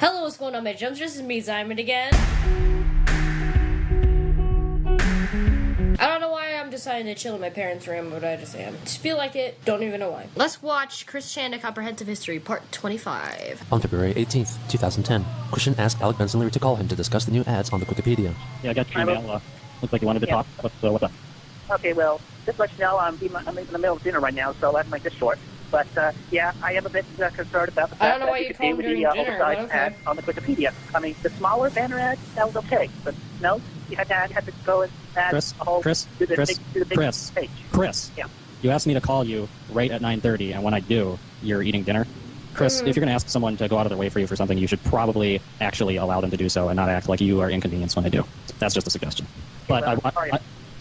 Hello, what's going on, my jumps? This is me, Simon, again. I don't know why I'm deciding to chill in my parents' room, but I just am. Just feel like it, don't even know why. Let's watch Christian: A Comprehensive History, Part 25. On February 18th, 2010, Christian asked Alec Benson Leary to call him to discuss the new ads on the Wikipedia. Yeah, I got your email. Looks like you wanted to talk. What's up? Okay, well, just to let you know, I'm in the middle of dinner right now, so let's make this short. But, yeah, I am a bit concerned about the fact that you could do the oversized ad on the Wikipedia. I mean, the smaller banner ad, that was okay. But, no, you had to go and add a whole Chris, page. Chris, yeah. You asked me to call you right at 9:30, and when I do, you're eating dinner. Chris, if you're going to ask someone to go out of their way for you for something, you should probably actually allow them to do so and not act like you are inconvenienced when they do. That's just a suggestion. But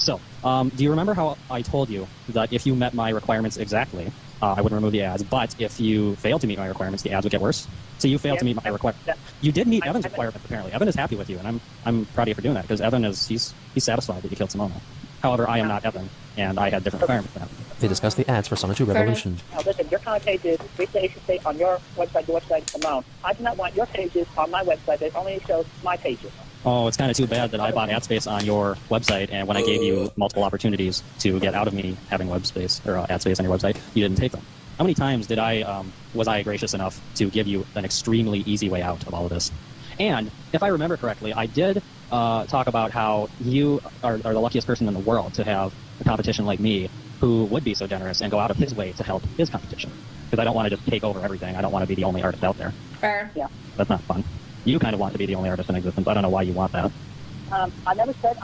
do you remember how I told you that if you met my requirements exactly, I wouldn't remove the ads, but if you failed to meet my requirements, the ads would get worse? So you failed to meet my requirements. You did meet Evan's requirements, apparently. Evan is happy with you, and I'm proud of you for doing that, because Evan he's satisfied that you killed Simona. However, I am not Evan, and I had different requirements than Evan. They discussed the ads for Summer 2 Revolution. Now listen, your content pages, they should stay on your website, the website alone. I do not want your pages on my website. It only shows my pages. Oh, it's kind of too bad that I bought ad space on your website, and when I gave you multiple opportunities to get out of me having web space or ad space on your website, you didn't take them. How many times was I gracious enough to give you an extremely easy way out of all of this? And if I remember correctly, I did talk about how you are the luckiest person in the world to have a competition like me who would be so generous and go out of his way to help his competition. Because I don't want to just take over everything. I don't want to be the only artist out there. Fair. Yeah. That's not fun. You kind of want to be the only artist in existence. I don't know why you want that. I never said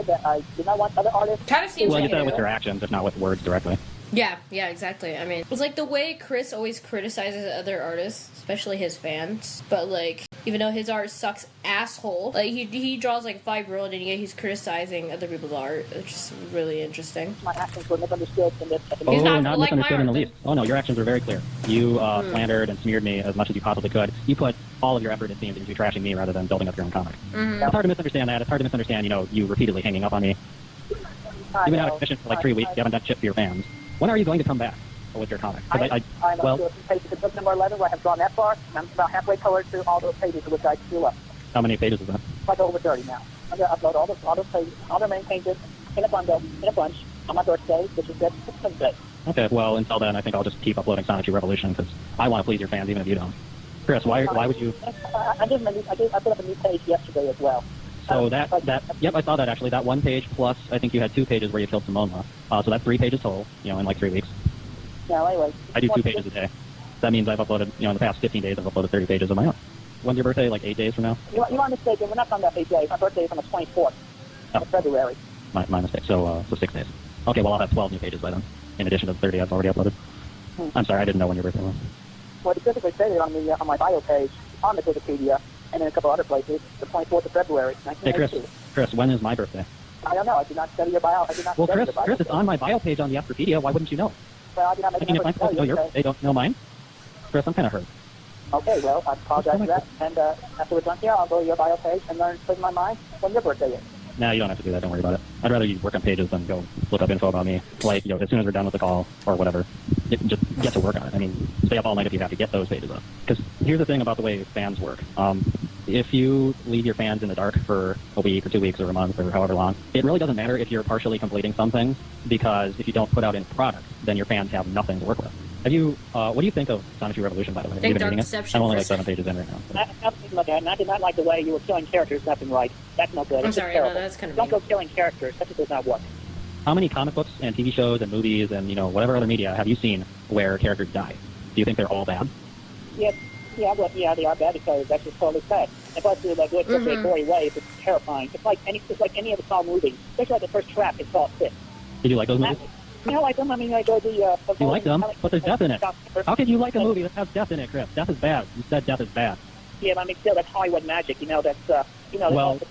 that I did not want other artists. Kind of seems well, like you said it with your actions, if not with words directly. Yeah, exactly. I mean, it's like the way Chris always criticizes other artists, especially his fans. But, like, even though his art sucks asshole, like, he draws, like, 5-year-old, and yet he's criticizing other people's art. It's just really interesting. My actions were misunderstood in this. He's not misunderstood in the least. Oh, no, your actions were very clear. You slandered and smeared me as much as you possibly could. You put all of your effort, it seemed, into trashing me rather than building up your own comic. Mm-hmm. It's hard to misunderstand that. It's hard to misunderstand, you repeatedly hanging up on me. You've been out of commission for, like, 3 weeks. You haven't done shit for your fans. When are you going to come back with your comic? I'm up to a page of book number 11 where I have drawn that far, and I'm about halfway colored through all those pages which I drew up. How many pages is that? Like over 30 now. I'm going to upload all those pages, all the main pages, in a bunch on my birthday, which is next day. Okay, well, until then, I think I'll just keep uploading Sonic 2 Revolution, because I want to please your fans, even if you don't. Chris, why would you... I put up a new page yesterday as well. So yep, I saw that actually. That one page plus, I think you had 2 pages where you killed Simona. So that's 3 pages total, in like 3 weeks. No, anyway. I do 2 pages a day. That means I've uploaded, in the past 15 days, I've uploaded 30 pages of my own. When's your birthday? Like 8 days from now? You are mistaken. We're not on that 8 days. My birthday is on the 24th of February. My mistake. So 6 days. Okay, well, I'll have 12 new pages by then, in addition to the 30 I've already uploaded. I'm sorry, I didn't know when your birthday was. Well, it's specifically stated on my bio page on the Wikipedia, and in a couple other places, the 24th of February, 1982. Hey, Chris, when is my birthday? I don't know. I did not study your bio. Well, Chris, it's on my bio page on the Wikipedia. Why wouldn't you know? Well, I did not make if I'm supposed to know your birthday, don't know mine? Chris, I'm kind of hurt. Okay, well, I apologize for that. And after we're done here, I'll go to your bio page and learn in my mind when your birthday is. No, you don't have to do that. Don't worry about it. I'd rather you work on pages than go look up info about me. Like, as soon as we're done with the call or whatever, just get to work on it. I mean, stay up all night if you have to get those pages up. Because here's the thing about the way fans work. If you leave your fans in the dark for a week or 2 weeks or a month or however long, it really doesn't matter if you're partially completing some things, because if you don't put out any product, then your fans have nothing to work with. What do you think of Sonic 2 Revolution, by the way? Have you been reading it? I'm only like 7 pages in right now. I did not like the way you were killing characters left and right. That's no good. I'm sorry, no, that's kind of Don't go killing characters. That just does not work. How many comic books and TV shows and movies and, whatever other media have you seen where characters die? Do you think they're all bad? Yeah, they are bad because that's just totally sad. And plus, they do it such a gory way, it's terrifying. It's like any of the Saw movies, especially like the first trap in Saw 6. Did you like those movies? I like them. I mean, I go the... You like them, but there's death in it. How can you like a movie that has death in it, Chris? Death is bad. You said death is bad. Yeah, but I mean, still, that's Hollywood magic. That's, the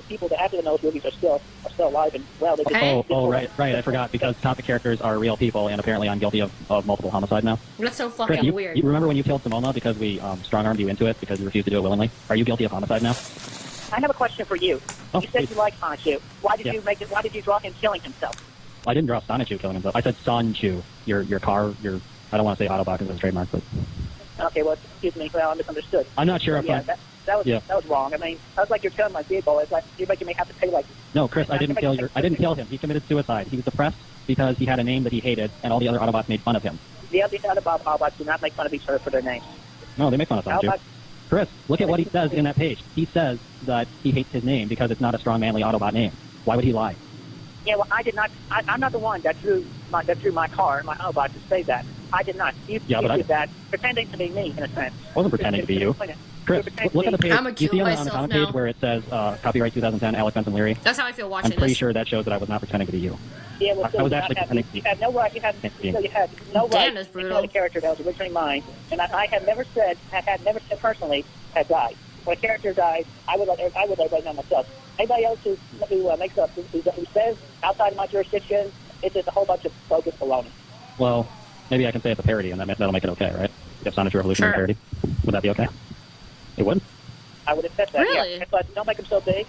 people that acted in those movies are still alive and well. They right. I forgot, because topic characters are real people, and apparently I'm guilty of multiple homicide now. That's so fucking Chris, weird. You remember when you killed Simona because we strong-armed you into it because you refused to do it willingly? Are you guilty of homicide now? I have a question for you. Oh, you said please. you liked Sonichu. Why did you draw him killing himself? I didn't draw Sonichu killing himself. I said Sonchu. Your car, I don't want to say Autobot because it's a trademark, but... Okay, well, excuse me. Well, I misunderstood. I'm not sure if that was wrong. I mean, that was like you're killing my vehicle. It's like you're making me have to pay like. No, Chris, I didn't kill him. He committed suicide. He was depressed because he had a name that he hated, and all the other Autobots made fun of him. The other Autobots do not make fun of each other for their names. No, they make fun of some too. Chris, look at what he says in that page. He says that he hates his name because it's not a strong, manly Autobot name. Why would he lie? Yeah, well, I did not. I'm not the one that drew my car, my Autobot, to say that. I did not. You did that, pretending to be me, in a sense. I wasn't pretending to be you. Chris, look at the page. You see on the comment page where it says copyright 2010, Alec Benson Leary? That's how I feel watching I'm pretty sure that shows that I was not pretending to be you. Yeah, well, I was actually pretending to be you. You had no right. You had no right to kill the character that was originally mine. And I had never said personally had died. When a character dies, I would let everybody know myself. Anybody else who makes up, who says outside of my jurisdiction, it's just a whole bunch of bogus baloney. Well, maybe I can say it's a parody, and that'll make it okay, right? If Sonic Revolutionary parody, would that be okay? It would. I would accept that. Really? Yeah. But don't make them so big.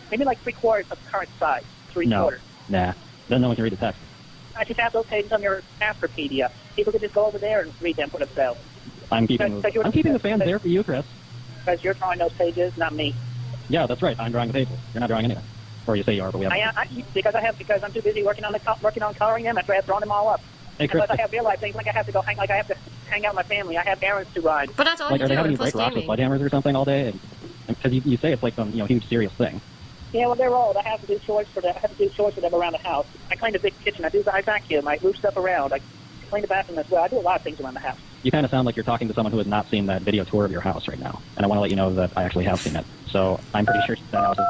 Maybe like 3/4 of the current size. 3/4. Nah. Then no one can read the text. I just have those pages on your Afterpedia. People could just go over there and read them for themselves. I'm keeping the fans there for you, Chris. Because you're drawing those pages, not me. Yeah, that's right. I'm drawing the pages. You're not drawing anything. Or you say you are, but we haven't. Because I'm too busy working on coloring them. After I have drawn them all up. Hey, Chris. I have real life things. I have to hang out with my family. I have errands to run. But that's all you do. Are they having you break rocks with sledgehammers or something all day? Because you say it's like some huge serious thing. Yeah, well, they're old. I have to do chores for them around the house. I clean the big kitchen. I vacuum. I move stuff around. I clean the bathroom as well. I do a lot of things around the house. You kind of sound like you're talking to someone who has not seen that video tour of your house right now. And I want to let you know that I actually have seen it. So I'm pretty sure that house is...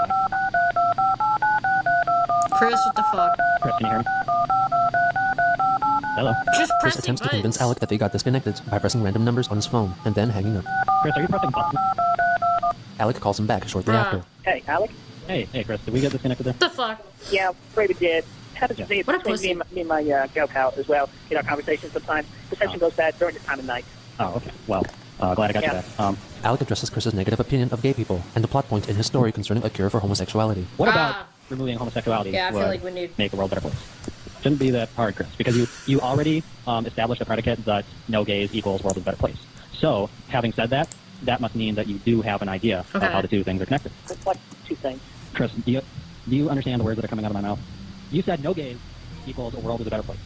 Chris, what the fuck? Chris, can you hear me? Hello? Just Chris attempts to convince Alec that they got disconnected by pressing random numbers on his phone and then hanging up. Chris, are you pressing buttons? Alec calls him back shortly after. Hey, Alec? Hey, Chris, did we get disconnected there? What the fuck? Yeah, afraid we did. Happens to be between me and my girl pal as well. In our conversations sometimes. Reception goes bad during the time of night. Oh, okay. Well, glad I got you that. Alec addresses Chris's negative opinion of gay people and the plot point in his story concerning a cure for homosexuality. What about removing homosexuality? Yeah, I feel like we need... make the world a better place. Shouldn't be that hard, Chris, because you already established a predicate that no gays equals world is a better place. So, having said that, that must mean that you do have an idea of how the two things are connected. What two things? Chris, do you understand the words that are coming out of my mouth? You said no gays equals a world is a better place.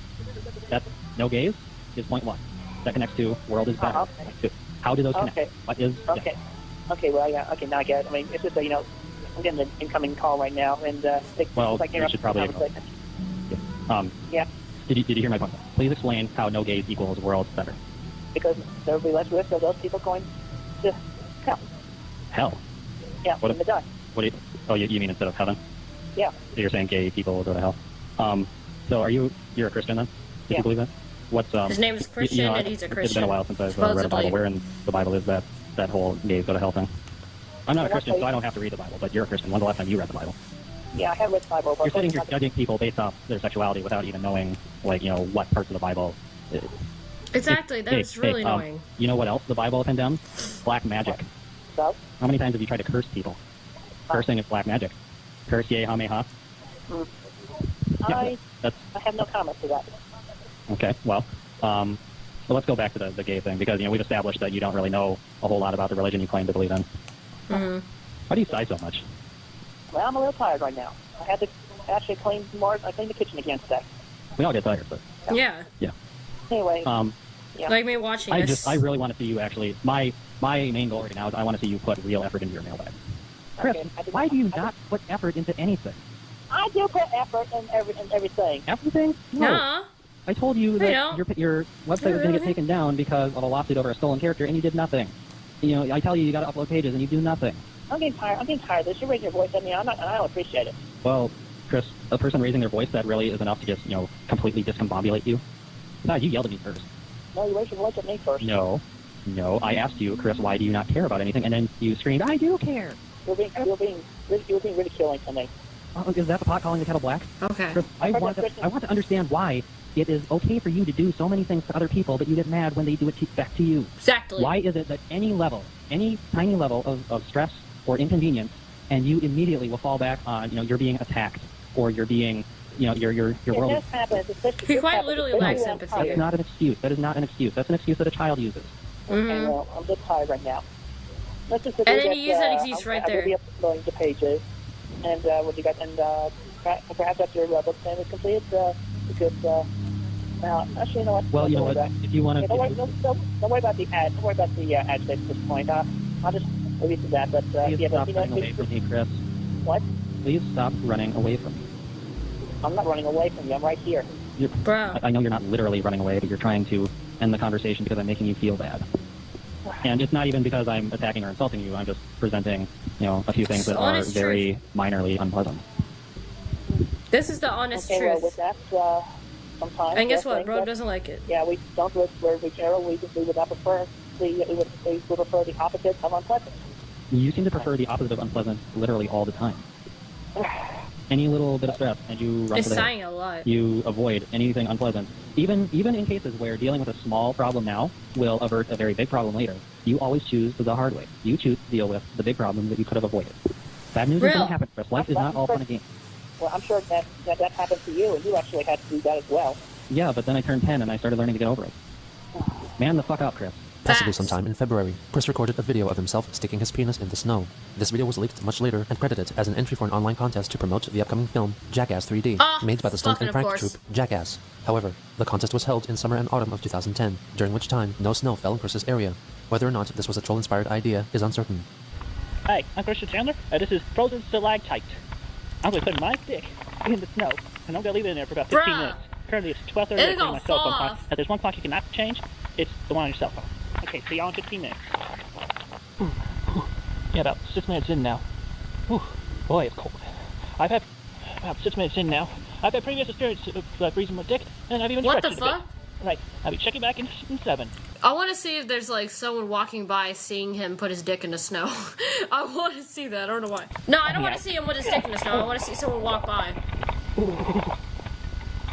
That's no gays is point one. That connects to world is better. Okay. How do those connect? Okay. What is... Okay. Yeah. Okay, well, yeah, okay, now I get it. I mean, it's just that, I'm getting an incoming call right now, and you should probably... Yeah. Did you hear my point? Please explain how no gays equals world better. Because there will be less risk of those people going to hell. Hell? Yeah, in the dark. What do you... Oh, you mean instead of heaven? Yeah. So you're saying gay people will go to hell. So you're a Christian then? Did you believe that? What's his name is Christian and he's a Christian. It's been a while since I've read a Bible. Where in the Bible is that whole gays go to hell thing? I'm not a Christian, so I don't have to read the Bible, but you're a Christian. When's the last time you read the Bible? Yeah, I have read the Bible. But you're sitting here judging people based off their sexuality without even knowing, what parts of the Bible... Exactly, that's really annoying. You know what else the Bible condemns? Black magic. So? How many times have you tried to curse people? Cursing is black magic. Curse ye, ha, me, ha. I have no comment to that. Okay, well, so let's go back to the gay thing, because, we've established that you don't really know a whole lot about the religion you claim to believe in. Mm-hmm. Why do you sigh so much? Well, I'm a little tired right now. I had to actually clean the kitchen again today. We all get tired, but... Yeah. Yeah. Anyway. Yeah. Like me watching this. I really want to see you actually... My main goal right now is I want to see you put real effort into your mailbag. Chris, why do you not put effort into anything? I do put effort in everything. Everything? No. I told you that your website was going to get taken down because of a lawsuit over a stolen character, and you did nothing. I tell you got to upload pages, and you do nothing. I'm getting tired of this. You're raising your voice at me. I don't appreciate it. Well, Chris, a person raising their voice, that really is enough to just, completely discombobulate you. Besides, you yelled at me first. No, you raised your voice at me first. No, I asked you, Chris, why do you not care about anything? And then you screamed, I do care. You're being ridiculing to me. Is that the pot calling the kettle black? Okay. Chris, I want to understand why it is okay for you to do so many things to other people, but you get mad when they do it back to you. Exactly. Why is it that any tiny level of stress or inconvenience, and you immediately will fall back on, you're being attacked, or you're being, your world... It happens, he quite literally lacks empathy. That's not an excuse. That is not an excuse. That's an excuse that a child uses. Okay, well, I'm just tired right now. let's just and then you use that exist right there. We'll be uploading the pages, and what you got, and perhaps after your book plan is completed, you could. Now, actually, you know what? Well, you know what? If you want to, don't worry about the ad. Don't worry about the ad space at this point. I'll just leave you to that. But please yeah, stop but running away from me, Chris. What? Please stop running away from me. I'm not running away from you. I'm right here. Bro. I know you're not literally running away, but you're trying to end the conversation because I'm making you feel bad. And it's not even because I'm attacking or insulting you. I'm just presenting, a few things that are very minorly unpleasant. This is the honest truth. Well, with that, sometimes. And guess what? Bro doesn't like it. Yeah, we don't live where we care. We would not prefer. We would prefer the opposite of unpleasant. You seem to prefer the opposite of unpleasant literally all the time. Any little bit of stress, and you run for the sighing a lot. You avoid anything unpleasant. Even in cases where dealing with a small problem now will avert a very big problem later, you always choose the hard way. You choose to deal with the big problem that you could have avoided. Bad news is going to happen, Chris. Life is not all fun and games. Well, I'm sure that happened to you, and you actually had to do that as well. Yeah, but then I turned 10 and I started learning to get over it. Man the fuck up, Chris. Possibly sometime in February, Chris recorded a video of himself sticking his penis in the snow. This video was leaked much later and credited as an entry for an online contest to promote the upcoming film Jackass 3D, made by the stunt and prank troupe Jackass. However, the contest was held in summer and autumn of 2010, during which time no snow fell in Chris's area. Whether or not this was a troll-inspired idea is uncertain. Hi, I'm Christian Chandler. This is frozen stalactite. I'm going to put my dick in the snow, and I'm going to leave it in there for about 15 minutes. Currently, it's 12:30 on my cell phone clock. There's one clock you cannot change. It's the one on your cell phone. Okay, see y'all in 15 minutes. Yeah, about 6 minutes in now. Whew, boy, it's cold. I've had about 6 minutes in now. I've had previous experience of freezing my dick, and I've even stretched it a bit. What the fuck? Right, I'll be checking back in 7. I want to see if there's someone walking by seeing him put his dick in the snow. I want to see that. I don't know why. No, I don't want to see him with his dick in the snow. I want to see someone walk by.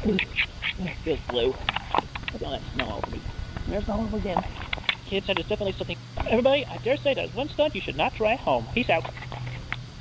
It feels blue. Look at that snow all over me. There's all over again. Kids, that is definitely something. Everybody, I dare say that is one stunt you should not try at home. Peace out.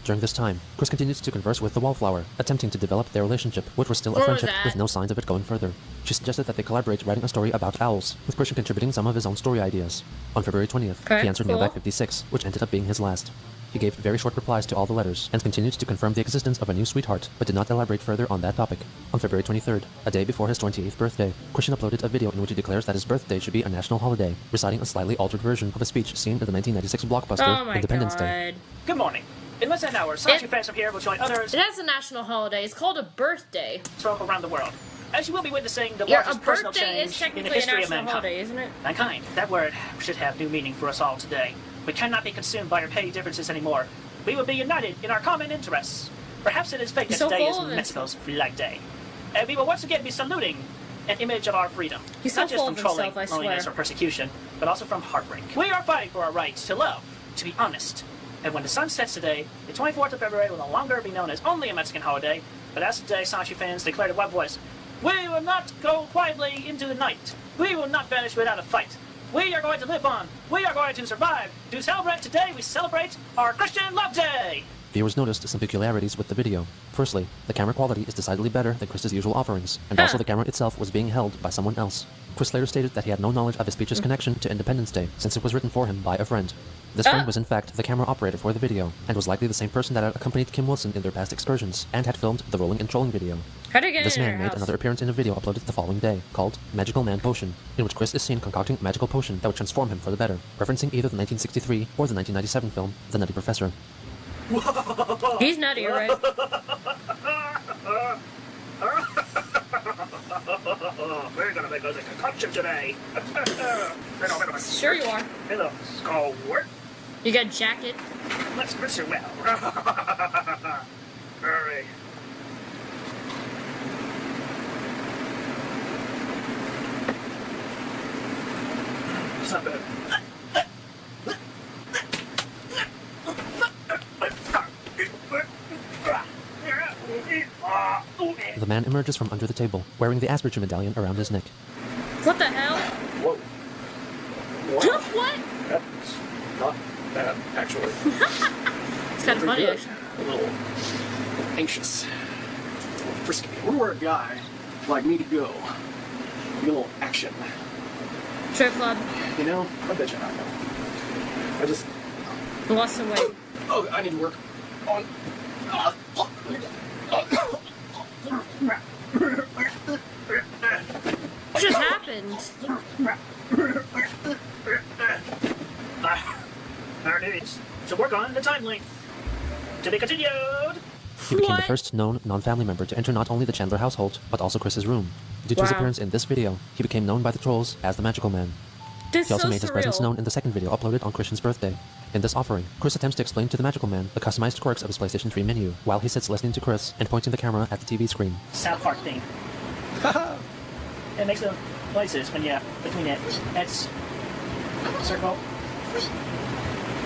During this time, Chris continued to converse with the Wallflower, attempting to develop their relationship, which was still a friendship with no signs of it going further. She suggested that they collaborate writing a story about owls, with Christian contributing some of his own story ideas. On February 20th, he answered Mailbag 56, which ended up being his last. He gave very short replies to all the letters, and continued to confirm the existence of a new sweetheart, but did not elaborate further on that topic. On February 23rd, a day before his 28th birthday, Christian uploaded a video in which he declares that his birthday should be a national holiday, reciting a slightly altered version of a speech seen in the 1996 blockbuster Independence Day. Good morning. In less than an hour, Sachi fans from here will join others. It has a national holiday. It's called a birthday. From around the world. As you will be witnessing the largest personal change in the history of mankind. Holiday, isn't it? Mankind. That word should have new meaning for us all today. We cannot be consumed by our petty differences anymore. We will be united in our common interests. Perhaps it is fate that today is Mexico's Flag Day. And we will once again be saluting an image of our freedom. Not just from trolling, loneliness, or persecution, but also from heartbreak. We are fighting for our right to love, to be honest. And when the sun sets today, the 24th of February will no longer be known as only a Mexican holiday, but as today, Sachi fans declared in one voice, we will not go quietly into the night. We will not vanish without a fight. We are going to live on. We are going to survive. To celebrate today, we celebrate our Christian Love Day. Viewers noticed some peculiarities with the video. Firstly, the camera quality is decidedly better than Chris's usual offerings, and also the camera itself was being held by someone else. Chris later stated that he had no knowledge of his speech's connection to Independence Day, since it was written for him by a friend. This friend was in fact the camera operator for the video, and was likely the same person that had accompanied Kim Wilson in their past excursions, and had filmed the rolling and trolling video. This man made another appearance in a video uploaded the following day, called Magical Man Potion, in which Chris is seen concocting a magical potion that would transform him for the better, referencing either the 1963 or the 1997 film, The Nutty Professor. He's nutty, right? We're gonna make us a concoction today. Sure you are. Hello, Skullwort. You got a jacket. Let's miss you well. Hurry. It's not bad. The man emerges from under the table, wearing the Asperger medallion around his neck. What the hell? Whoa. What? That's not bad, actually. It's kind of funny, actually. A little anxious. A little frisky. Where a guy like me to go? Be a little action. Strip club. You know, I bet you I know. I just Lost some weight. Oh, I need to work on. What just happened? Our needs to work on the time link. To be continued. He became the first known non-family member to enter not only the Chandler household, but also Chris's room. Due to his appearance in this video, he became known by the trolls as the Magical Man. This He also so made his presence known in the second video uploaded on Christian's birthday. In this offering, Chris attempts to explain to the Magical Man the customized quirks of his PlayStation 3 menu, while he sits listening to Chris and pointing the camera at the TV screen. South Park thing. It makes the noises when you're between it. It's circle.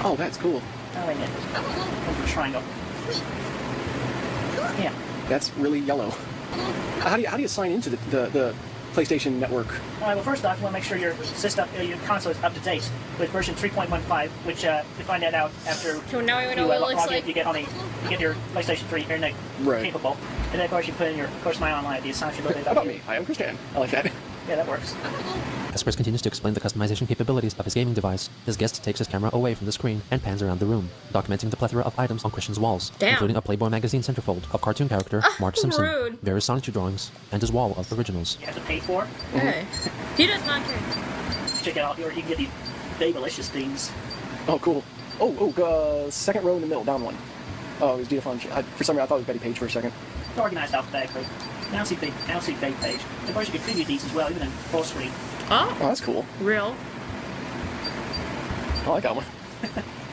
Oh, that's cool. Oh, wait a minute. Triangle. Yeah. That's really yellow. How do you sign into the PlayStation Network? Well, first off, you want to make sure your system, your console is up to date with version 3.15, which you find that out after So now we know what it looks log in, like. you get your PlayStation 3 internet capable, and then of course you put in your My Online ID. How about me? I am Christian. I like that. Yeah, that works. As Chris continues to explain the customization capabilities of his gaming device, his guest takes his camera away from the screen and pans around the room, documenting the plethora of items on Christian's walls, including a Playboy magazine centerfold of cartoon character Marge Simpson, rude. various Sonic 2 drawings, and his wall of originals. You have to pay for. Hey. He does not care. Check it out, or you can get these Babylicious things. Oh, cool. Second row in the middle, down one. Oh, it was Dita Fun. For some reason, I thought it was Betty Page for a second. It's organized alphabetically. Now see big page. Of course, you can preview these as well, even in full screen. Oh, that's cool. real. I like that one.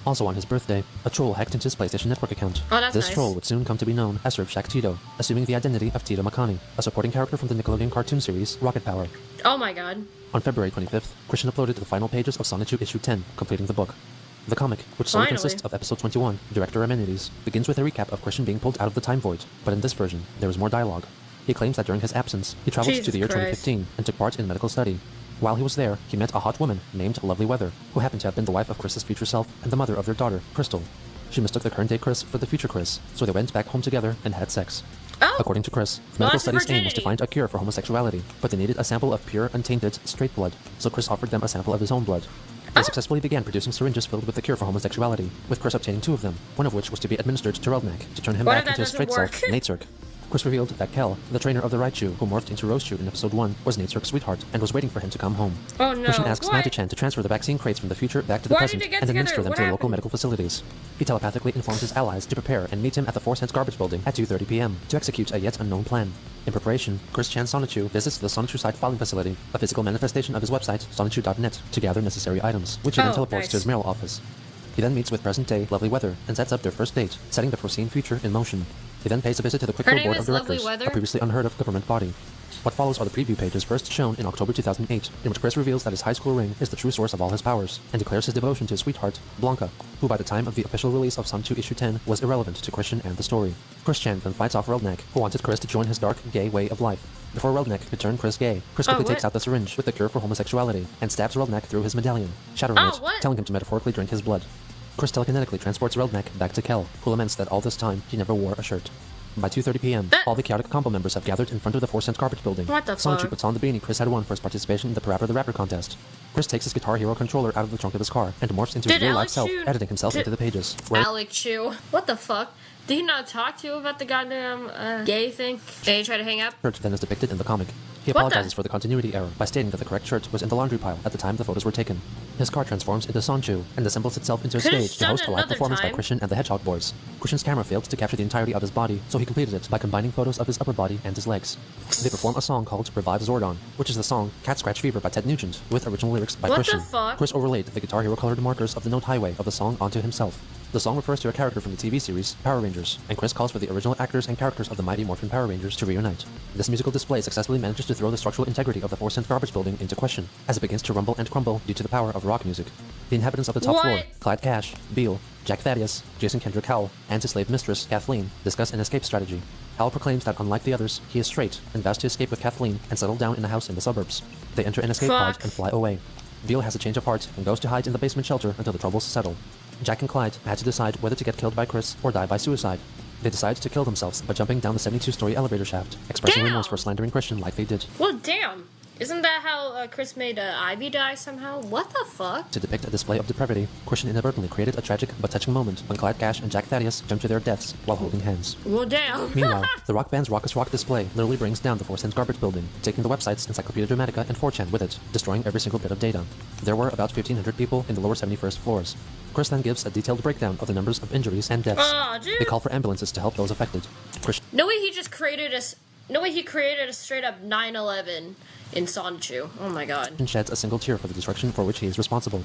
Also on his birthday, a troll hacked into his PlayStation Network account. Oh, that's This nice. troll would soon come to be known as Surfshack Tito, assuming the identity of Tito Makani, a supporting character from the Nickelodeon cartoon series Rocket Power. Oh my god. On February 25th, Christian uploaded the final pages of Sonic 2 issue 10, completing the book. The comic, which solely consists of episode 21, Director Amenities, begins with a recap of Christian being pulled out of the time void, but in this version, there is more dialogue. He claims that during his absence, he traveled to the year 2015 and took part in medical study. While he was there, he met a hot woman named Lovely Weather, who happened to have been the wife of Chris's future self and the mother of their daughter, Crystal. She mistook the current day Chris for the future Chris, so they went back home together and had sex. Oh. According to Chris, medical studies' aim was to find a cure for homosexuality, but they needed a sample of pure, untainted, straight blood, so Chris offered them a sample of his own blood. They successfully began producing syringes filled with the cure for homosexuality, with Chris obtaining 2 of them, one of which was to be administered to Reldnak to turn him back into his straight self, Natesurk. Chris revealed that Kel, the trainer of the Raichu, who morphed into Roschu in episode 1, was Natesurk's sweetheart and was waiting for him to come home. Oh no. Christian asks Nagi-chan to transfer the vaccine crates from the future back to the present and administer them to the local medical facilities. He telepathically informs his allies to prepare and meet him at the Force Hands garbage building at 2:30 p.m. to execute a yet unknown plan. In preparation, Chris Chan Sonichu visits the Sonichu site filing facility, a physical manifestation of his website, sonichu.net, to gather necessary items, which he then teleports to his mail office. He then meets with present-day Lovely Weather and sets up their first date, setting the foreseen future in motion. He then pays a visit to the Quickfire Board of Directors, a previously unheard of government body. What follows are the preview pages first shown in October 2008, in which Chris reveals that his high school ring is the true source of all his powers, and declares his devotion to his sweetheart, Blanca, who by the time of the official release of Sonic 2 issue 10 was irrelevant to Christian and the story. Chris Chan then fights off Reldnak, who wanted Chris to join his dark, gay way of life. Before Reldnak could turn Chris gay, Chris quickly takes out the syringe with the cure for homosexuality, and stabs Reldnak through his medallion, shattering it, telling him to metaphorically drink his blood. Chris telekinetically transports Reldnak back to Kel, who laments that all this time he never wore a shirt. By 2:30 p.m., all the chaotic combo members have gathered in front of the Force Sense garbage building. What the fuck? Sonichu puts on the beanie Chris had won for his participation in the Parappa the Rapper contest. Chris takes his Guitar Hero controller out of the trunk of his car and morphs into his real-life self, editing himself into the pages. Alex Chu. What the fuck? Did he not talk to you about the goddamn gay thing? Did he try to hang up? Shirt then is depicted in the comic. He apologizes for the continuity error by stating that the correct shirt was in the laundry pile at the time the photos were taken. His car transforms into Sonchu and assembles itself into a stage to host a live performance by Christian and the Hedgehog Boys. Christian's camera failed to capture the entirety of his body, so he completed it by combining photos of his upper body and his legs. They perform a song called Revive Zordon, which is the song Cat Scratch Fever by Ted Nugent, with original lyrics by Christian. Chris overlaid the Guitar Hero colored markers of the note highway of the song onto himself. The song refers to a character from the TV series Power Rangers, and Chris calls for the original actors and characters of the Mighty Morphin Power Rangers to reunite. This musical display successfully manages to throw the structural integrity of the Force Sense garbage building into question, as it begins to rumble and crumble due to the power of rock music. The inhabitants of the top floor, Clyde Cash, Beale, Jack Thaddeus, Jason Kendrick Howell, and his slave mistress, Kathleen, discuss an escape strategy. Howell proclaims that unlike the others, he is straight, and vows to escape with Kathleen and settle down in a house in the suburbs. They enter an escape pod and fly away. Beale has a change of heart and goes to hide in the basement shelter until the troubles settle. Jack and Clyde had to decide whether to get killed by Chris or die by suicide. They decide to kill themselves by jumping down the 72-story elevator shaft, expressing remorse for slandering Christian like they did. Well, damn. Isn't that how Chris made Ivy die somehow? What the fuck? To depict a display of depravity, Christian inadvertently created a tragic but touching moment when Clyde Cash and Jack Thaddeus jumped to their deaths while holding hands. Well, damn. Meanwhile, the rock band's Raucous Rock display literally brings down the 4 Cents garbage building, taking the websites Encyclopedia Dramatica and 4chan with it, destroying every single bit of data. There were about 1,500 people in the lower 71st floors. Chris then gives a detailed breakdown of the numbers of injuries and deaths. Dude. They call for ambulances to help those affected. No way he just created a straight up 9/11 in Sonichu. Oh my god. And sheds a single tear for the destruction for which he is responsible.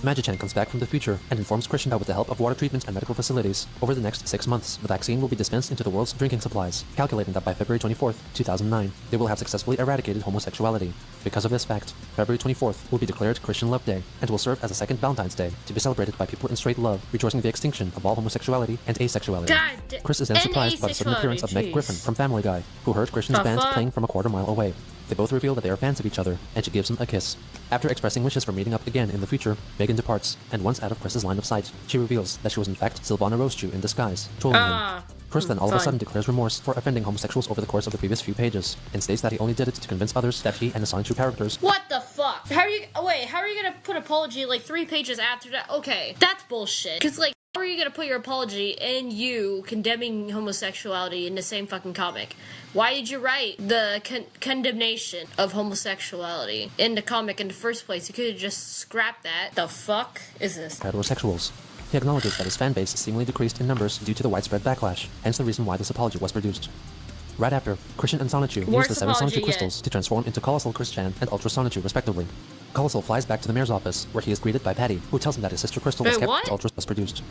Magi-chan comes back from the future and informs Christian that with the help of water treatment and medical facilities, over the next 6 months, the vaccine will be dispensed into the world's drinking supplies, calculating that by February 24th, 2009, they will have successfully eradicated homosexuality. Because of this fact, February 24th will be declared Christian Love Day and will serve as a second Valentine's Day to be celebrated by people in straight love, rejoicing the extinction of all homosexuality and asexuality. Chris is then surprised by the sudden appearance of Meg Griffin from Family Guy, who heard Christian's band playing from a quarter mile away. They both reveal that they are fans of each other, and she gives him a kiss. After expressing wishes for meeting up again in the future, Megan departs, and once out of Chris's line of sight, she reveals that she was in fact Sylvana Rosechew in disguise, trolling him. Chris then all of a sudden declares remorse for offending homosexuals over the course of the previous few pages, and states that he only did it to convince others that he and the Sonichu characters— What the fuck? How are you gonna put apology like 3 pages after that? Okay, that's bullshit. Cause like, how are you gonna put your apology and you condemning homosexuality in the same fucking comic? Why did you write the condemnation of homosexuality in the comic in the first place? You could have just scrapped that. The fuck is this? Heterosexuals. He acknowledges that his fanbase seemingly decreased in numbers due to the widespread backlash, hence the reason why this apology was produced. Right after, Christian and Sonichu use the 7 Sonichu crystals to transform into Colossal Chris-chan and Ultra Sonichu respectively. Colossal flies back to the mayor's office, where he is greeted by Patty, who tells him that his sister Crystal was kept and Ultra was produced.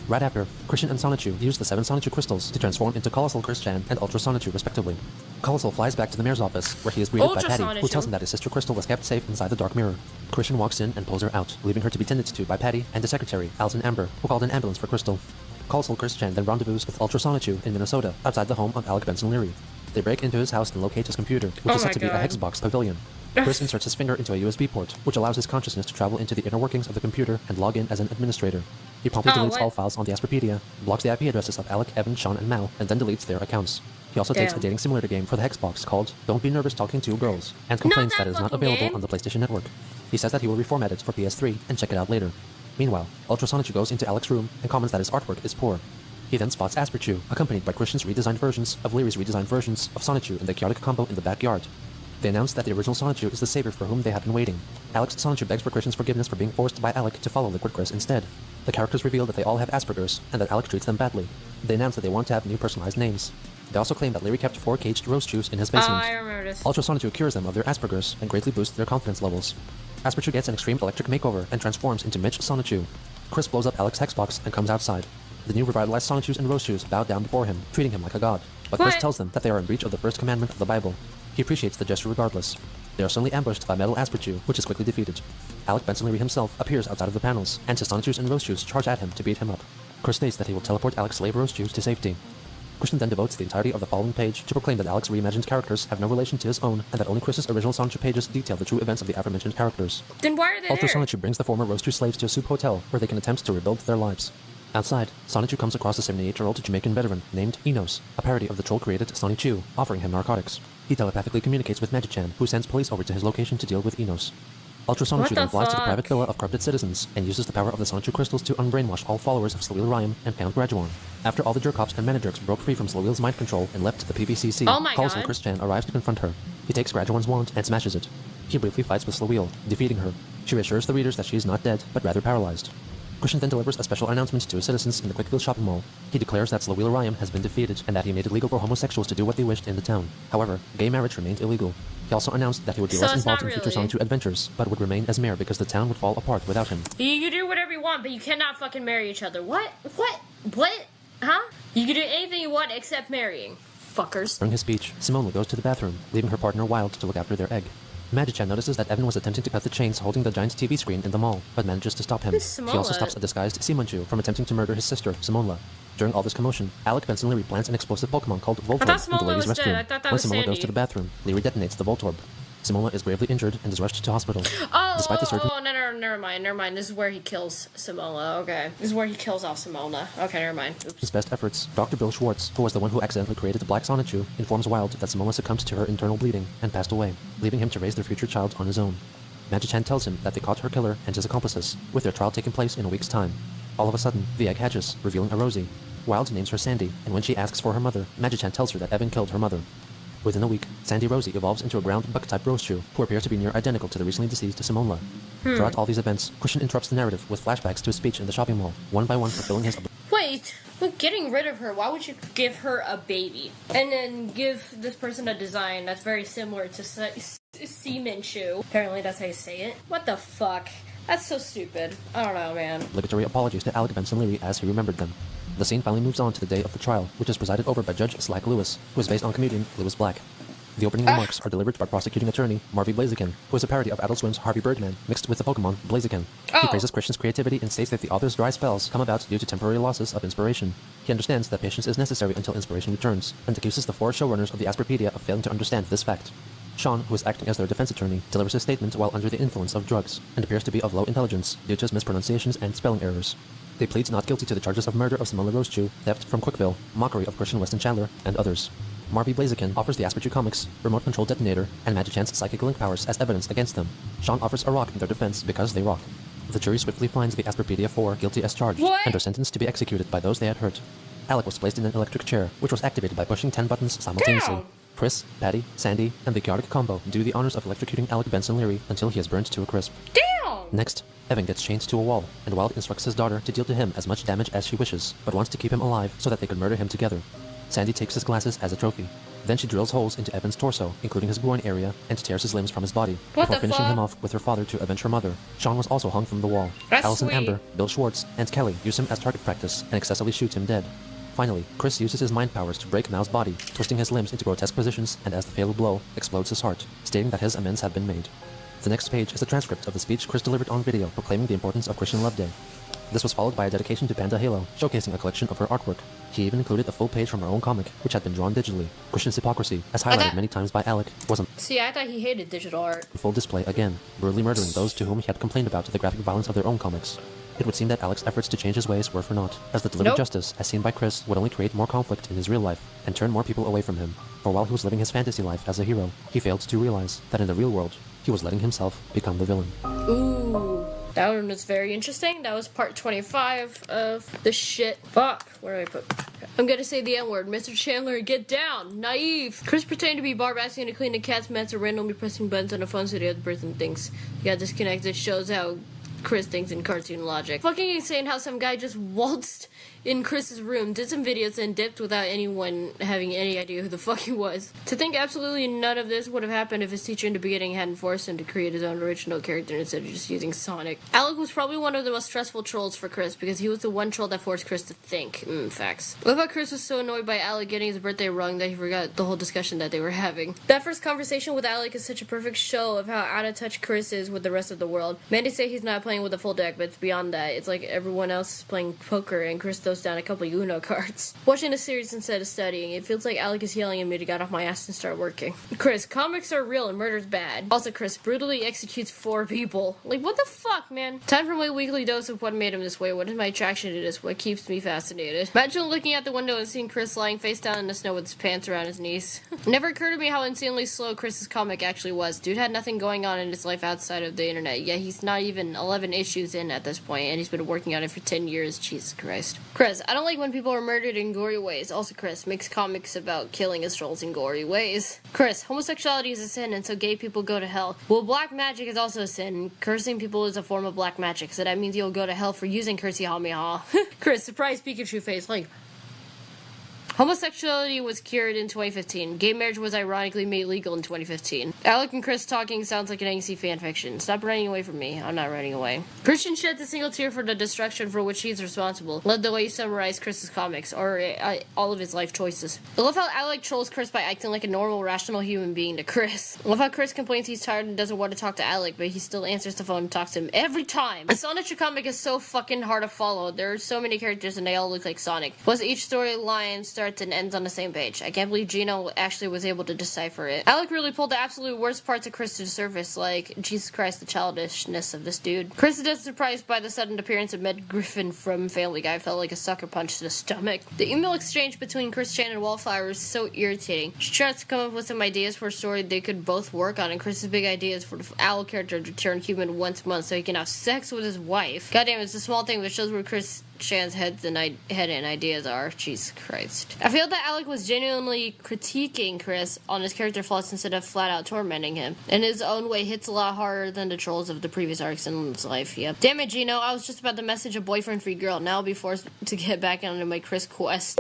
Right after, Christian and Sonichu use the 7 Sonichu crystals to transform into Colossal Chris-chan and Ultra Sonichu respectively. Colossal flies back to the mayor's office, where he is greeted by Patty, who tells him that his sister Crystal was kept safe inside the dark mirror. Christian walks in and pulls her out, leaving her to be tended to by Patty and the secretary, Alton Amber, who called an ambulance for Crystal. Colossal Chris-chan then rendezvous with Ultra Sonichu in Minnesota, outside the home of Alec Benson Leary. They break into his house and locate his computer, which is said to be a Hexbox pavilion. Chris inserts his finger into a USB port, which allows his consciousness to travel into the inner workings of the computer and log in as an administrator. He promptly deletes all files on the Asperpedia, blocks the IP addresses of Alec, Evan, Sean, and Mao, and then deletes their accounts. He also takes a dating simulator game for the Hexbox called Don't Be Nervous Talking to Girls, and complains that it is not available on the PlayStation Network. He says that he will reformat it for PS3 and check it out later. Meanwhile, Ultra Sonichu goes into Alec's room and comments that his artwork is poor. He then spots Asperchew, accompanied by Christian's redesigned versions of Leary's redesigned versions of Sonichu and the chaotic combo in the backyard. They announce that the original Sonichu is the savior for whom they have been waiting. Alex Sonichu begs for Christian's forgiveness for being forced by Alec to follow Liquid Chris instead. The characters reveal that they all have Asperger's, and that Alec treats them badly. They announce that they want to have new personalized names. They also claim that Leary kept 4 caged Rosechews in his basement. I remember this. Ultra Sonichu cures them of their Asperger's and greatly boosts their confidence levels. Asperchew gets an extreme electric makeover and transforms into Mitch Sonichu. Chris blows up Alec's Hexbox and comes outside. The new revitalized Sonichus and Rosechews bow down before him, treating him like a god. But Chris tells them that they are in breach of the first commandment of the Bible. He appreciates the gesture regardless. They are suddenly ambushed by Metal Asperchew, which is quickly defeated. Alec Benson Leary himself appears outside of the panels, and his Sonichus and Rosechews charge at him to beat him up. Chris states that he will teleport Alec's slave Rosechews to safety. Christian then devotes the entirety of the following page to proclaim that Alec's reimagined characters have no relation to his own, and that only Chris's original Sonichu pages detail the true events of the aforementioned characters. Then why are they Ultra there? Sonichu brings the former Rosechew slaves to a soup hotel, where they can attempt to rebuild their lives. Outside, Sonichu comes across a 78-year-old Jamaican veteran named Enos, a parody of the troll-created Sonichu, offering him narcotics. He telepathically communicates with Magi-chan, who sends police over to his location to deal with Enos. Ultra Sonichu then flies to the private villa of corrupted citizens and uses the power of the Sonichu crystals to unbrainwash all followers of Slawil Ryan and Count Graduan. After all the jerk-ops and manajerks broke free from Slawil's mind control and left the PVCC, Colossal Chris-chan arrives to confront her. He takes Graduan's wand and smashes it. He briefly fights with Slawil, defeating her. She reassures the readers that she is not dead, but rather paralyzed. Christian then delivers a special announcement to his citizens in the Quickfield shopping mall. He declares that Slawil Ryan has been defeated and that he made it legal for homosexuals to do what they wished in the town. However, gay marriage remained illegal. He also announced that he would be less involved in future Sonichu adventures, but would remain as mayor because the town would fall apart without him. You can do whatever you want, but you cannot fucking marry each other. What? Huh? You can do anything you want except marrying. Fuckers. During his speech, Simone goes to the bathroom, leaving her partner Wild to look after their egg. Magi-chan notices that Evan was attempting to cut the chains holding the giant TV screen in the mall, but manages to stop him. He also stops a disguised Simonchu from attempting to murder his sister, Simonla. During all this commotion, Alec Benson Leary plants an explosive Pokemon called Voltorb in the ladies' restroom. When Simonla goes to the bathroom, Leary detonates the Voltorb. Simonla is gravely injured and is rushed to hospital. Despite the surgery... No. never mind. This is where he kills Simona. Okay. This is where he kills off Simona. Okay, never mind. Oops. His best efforts, Dr. Bill Schwartz, who was the one who accidentally created the Black Sonichu, informs Wilde that Simona succumbed to her internal bleeding and passed away, leaving him to raise their future child on his own. Magi-chan tells him that they caught her killer and his accomplices, with their trial taking place in a week's time. All of a sudden, the egg hatches, revealing a Rosie. Wilde names her Sandy, and when she asks for her mother, Magi-chan tells her that Evan killed her mother. Within a week, Sandy Rosie evolves into a ground buck-type Roschu, who appears to be near identical to the recently deceased Simona. Throughout all these events, Christian interrupts the narrative with flashbacks to his speech in the shopping mall, one by one fulfilling his... Wait, but getting rid of her, why would you give her a baby? And then give this person a design that's very similar to Seaman Shoe. Apparently that's how you say it. What the fuck? That's so stupid. I don't know, man. Obligatory apologies to Alec Benson Leary as he remembered them. The scene finally moves on to the day of the trial, which is presided over by Judge Slack Lewis, who is based on comedian Lewis Black. The opening remarks are delivered by prosecuting attorney Marvy Blaziken, who is a parody of Adult Swim's Harvey Birdman mixed with the Pokemon Blaziken. He praises Christian's creativity and states that the author's dry spells come about due to temporary losses of inspiration. He understands that patience is necessary until inspiration returns, and accuses the 4 showrunners of the Asperpedia of failing to understand this fact. Sean, who is acting as their defense attorney, delivers his statement while under the influence of drugs, and appears to be of low intelligence due to his mispronunciations and spelling errors. They plead not guilty to the charges of murder of Simona Rosechu, theft from Quickville, mockery of Christian Weston Chandler, and others. Marvy Blaziken offers the Asperpedia comics, remote control detonator, and Magi-chan's psychic link powers as evidence against them. Sean offers a rock in their defense because they rock. The jury swiftly finds the Asperpedia 4 guilty as charged, and are sentenced to be executed by those they had hurt. Alec was placed in an electric chair, which was activated by pushing 10 buttons simultaneously. Damn. Chris, Patty, Sandy, and the chaotic combo do the honors of electrocuting Alec Benson Leary until he is burned to a crisp. Damn! Next, Evan gets chained to a wall, and Wilde instructs his daughter to deal to him as much damage as she wishes, but wants to keep him alive so that they could murder him together. Sandy takes his glasses as a trophy. Then she drills holes into Evan's torso, including his groin area, and tears his limbs from his body, before finishing him off with her father to avenge her mother. Sean was also hung from the wall. Allison Amber, Bill Schwartz, and Kelly use him as target practice and excessively shoot him dead. Finally, Chris uses his mind powers to break Mao's body, twisting his limbs into grotesque positions, and as the fatal blow, explodes his heart, stating that his amends have been made. The next page is a transcript of the speech Chris delivered on video proclaiming the importance of Christian Love Day. This was followed by a dedication to Panda Halo, showcasing a collection of her artwork. He even included a full page from her own comic, which had been drawn digitally. Christian's hypocrisy, as highlighted many times by Alec, was on See, I thought he hated digital art. full display again, brutally murdering those to whom he had complained about the graphic violence of their own comics. It would seem that Alec's efforts to change his ways were for naught, as the delivered justice, as seen by Chris, would only create more conflict in his real life, and turn more people away from him. For while he was living his fantasy life as a hero, he failed to realize that in the real world, he was letting himself become the villain. Ooh. That one was very interesting. That was part 25 of the shit. Fuck. Where do I put? I'm gonna say the N-word. Mr. Chandler, get down. Naive. Chris pretended to be Barb asking to clean the cat's mess or randomly pressing buttons on the phone so the other person thinks. He got disconnected. Shows how Chris thinks in cartoon logic. Fucking insane how some guy just waltzed in Chris's room, did some videos, and dipped without anyone having any idea who the fuck he was. To think absolutely none of this would have happened if his teacher in the beginning hadn't forced him to create his own original character instead of just using Sonic. Alec was probably one of the most stressful trolls for Chris because he was the one troll that forced Chris to think. Facts. What about Chris was so annoyed by Alec getting his birthday wrong that he forgot the whole discussion that they were having. That first conversation with Alec is such a perfect show of how out of touch Chris is with the rest of the world. Mandy say he's not playing with a full deck, but it's beyond that. It's like everyone else is playing poker and Chris throws down a couple Uno cards. Watching the series instead of studying, it feels like Alec is yelling at me to get off my ass and start working. Chris, comics are real and murder's bad. Also, Chris brutally executes 4 people. Like, what the fuck, man? Time for my weekly dose of what made him this way. What is my attraction to this? What keeps me fascinated? Imagine looking out the window and seeing Chris lying face down in the snow with his pants around his knees. Never occurred to me how insanely slow Chris's comic actually was. Dude had nothing going on in his life outside of the internet, yet he's not even 11 issues in at this point, and he's been working on it for 10 years. Jesus Christ. Chris, I don't like when people are murdered in gory ways. Also, Chris makes comics about killing his trolls in gory ways. Chris, homosexuality is a sin, and so gay people go to hell. Well, black magic is also a sin. Cursing people is a form of black magic, so that means you'll go to hell for using Cursey Hamiha. Chris, surprise Pikachu face, like... Homosexuality was cured in 2015. Gay marriage was ironically made legal in 2015. Alec and Chris talking sounds like an angsty fanfiction. Stop running away from me. I'm not running away. Christian sheds a single tear for the destruction for which he's responsible. Love the way you summarize Chris's comics, or all of his life choices. I love how Alec trolls Chris by acting like a normal, rational human being to Chris. I love how Chris complains he's tired and doesn't want to talk to Alec, but he still answers the phone and talks to him every time. The Sonic comic is so fucking hard to follow. There are so many characters and they all look like Sonic. Plus, each storyline starts starts and ends on the same page. I can't believe Gino actually was able to decipher it. Alec really pulled the absolute worst parts of Chris to the surface, like, Jesus Christ, the childishness of this dude. Chris is surprised by the sudden appearance of Med Griffin from Family Guy. Felt like a sucker punch to the stomach. The email exchange between Chris Chan and Wallflower is so irritating. She tries to come up with some ideas for a story they could both work on, and Chris's big idea is for the Owl character to turn human once a month so he can have sex with his wife. Goddamn, it's a small thing, but it shows where Chris Chan's head and ideas are. Jesus Christ. I feel that Alec was genuinely critiquing Chris on his character flaws instead of flat out tormenting him. In his own way, hits a lot harder than the trolls of the previous arcs in his life. Yep. Damn it, Gino. I was just about to message a boyfriend-free girl. Now I'll be forced to get back onto my Chris quest.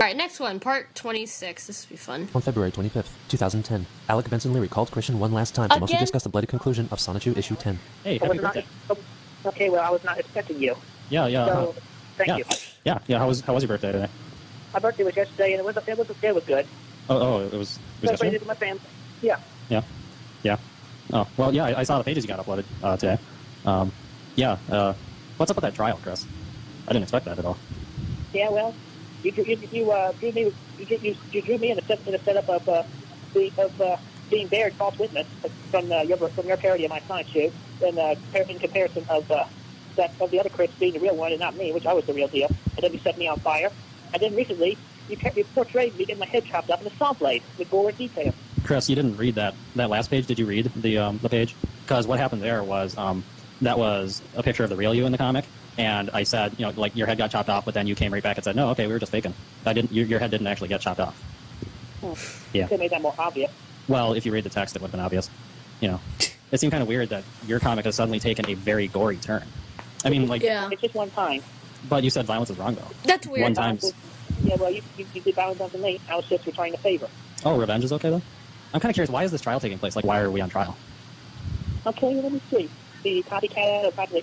Alright, next one. Part 26. This will be fun. On February 25th, 2010, Alec Benson Leary called Christian one last time to mostly discuss the bloody conclusion of Sonichu Issue 10. Hey, happy birthday. Okay, well, I was not expecting you. Yeah. So, thank you. Yeah. How was your birthday today? My birthday was yesterday, and it was good. Oh, it was yesterday? With my family. Yeah. Oh, well, yeah, I saw the pages you got uploaded today. What's up with that trial, Chris? I didn't expect that at all. Yeah, well, you drew me in a setup of being Baird false witness from your parody of my science shoe, and in comparison of the other Chris being the real one and not me, which I was the real deal. And then you set me on fire. And then recently, you portrayed me getting my head chopped up in a saw blade with gore and detail. Chris, you didn't read that last page. Did you read the page? Because what happened there was that was a picture of the real you in the comic, and I said, like your head got chopped off, but then you came right back and said, no, okay, we were just faking. Your head didn't actually get chopped off. Yeah. Could have made that more obvious. Well, if you read the text, it would have been obvious. It seemed kind of weird that your comic has suddenly taken a very gory turn. I mean, it's just one time. But you said violence is wrong, though. That's weird. One time. Yeah, well, you did violence on me. I was just returning the favor. Oh, revenge is okay, then? I'm kind of curious, why is this trial taking place? Like, why are we on trial? Okay, let me see. The copycat of practically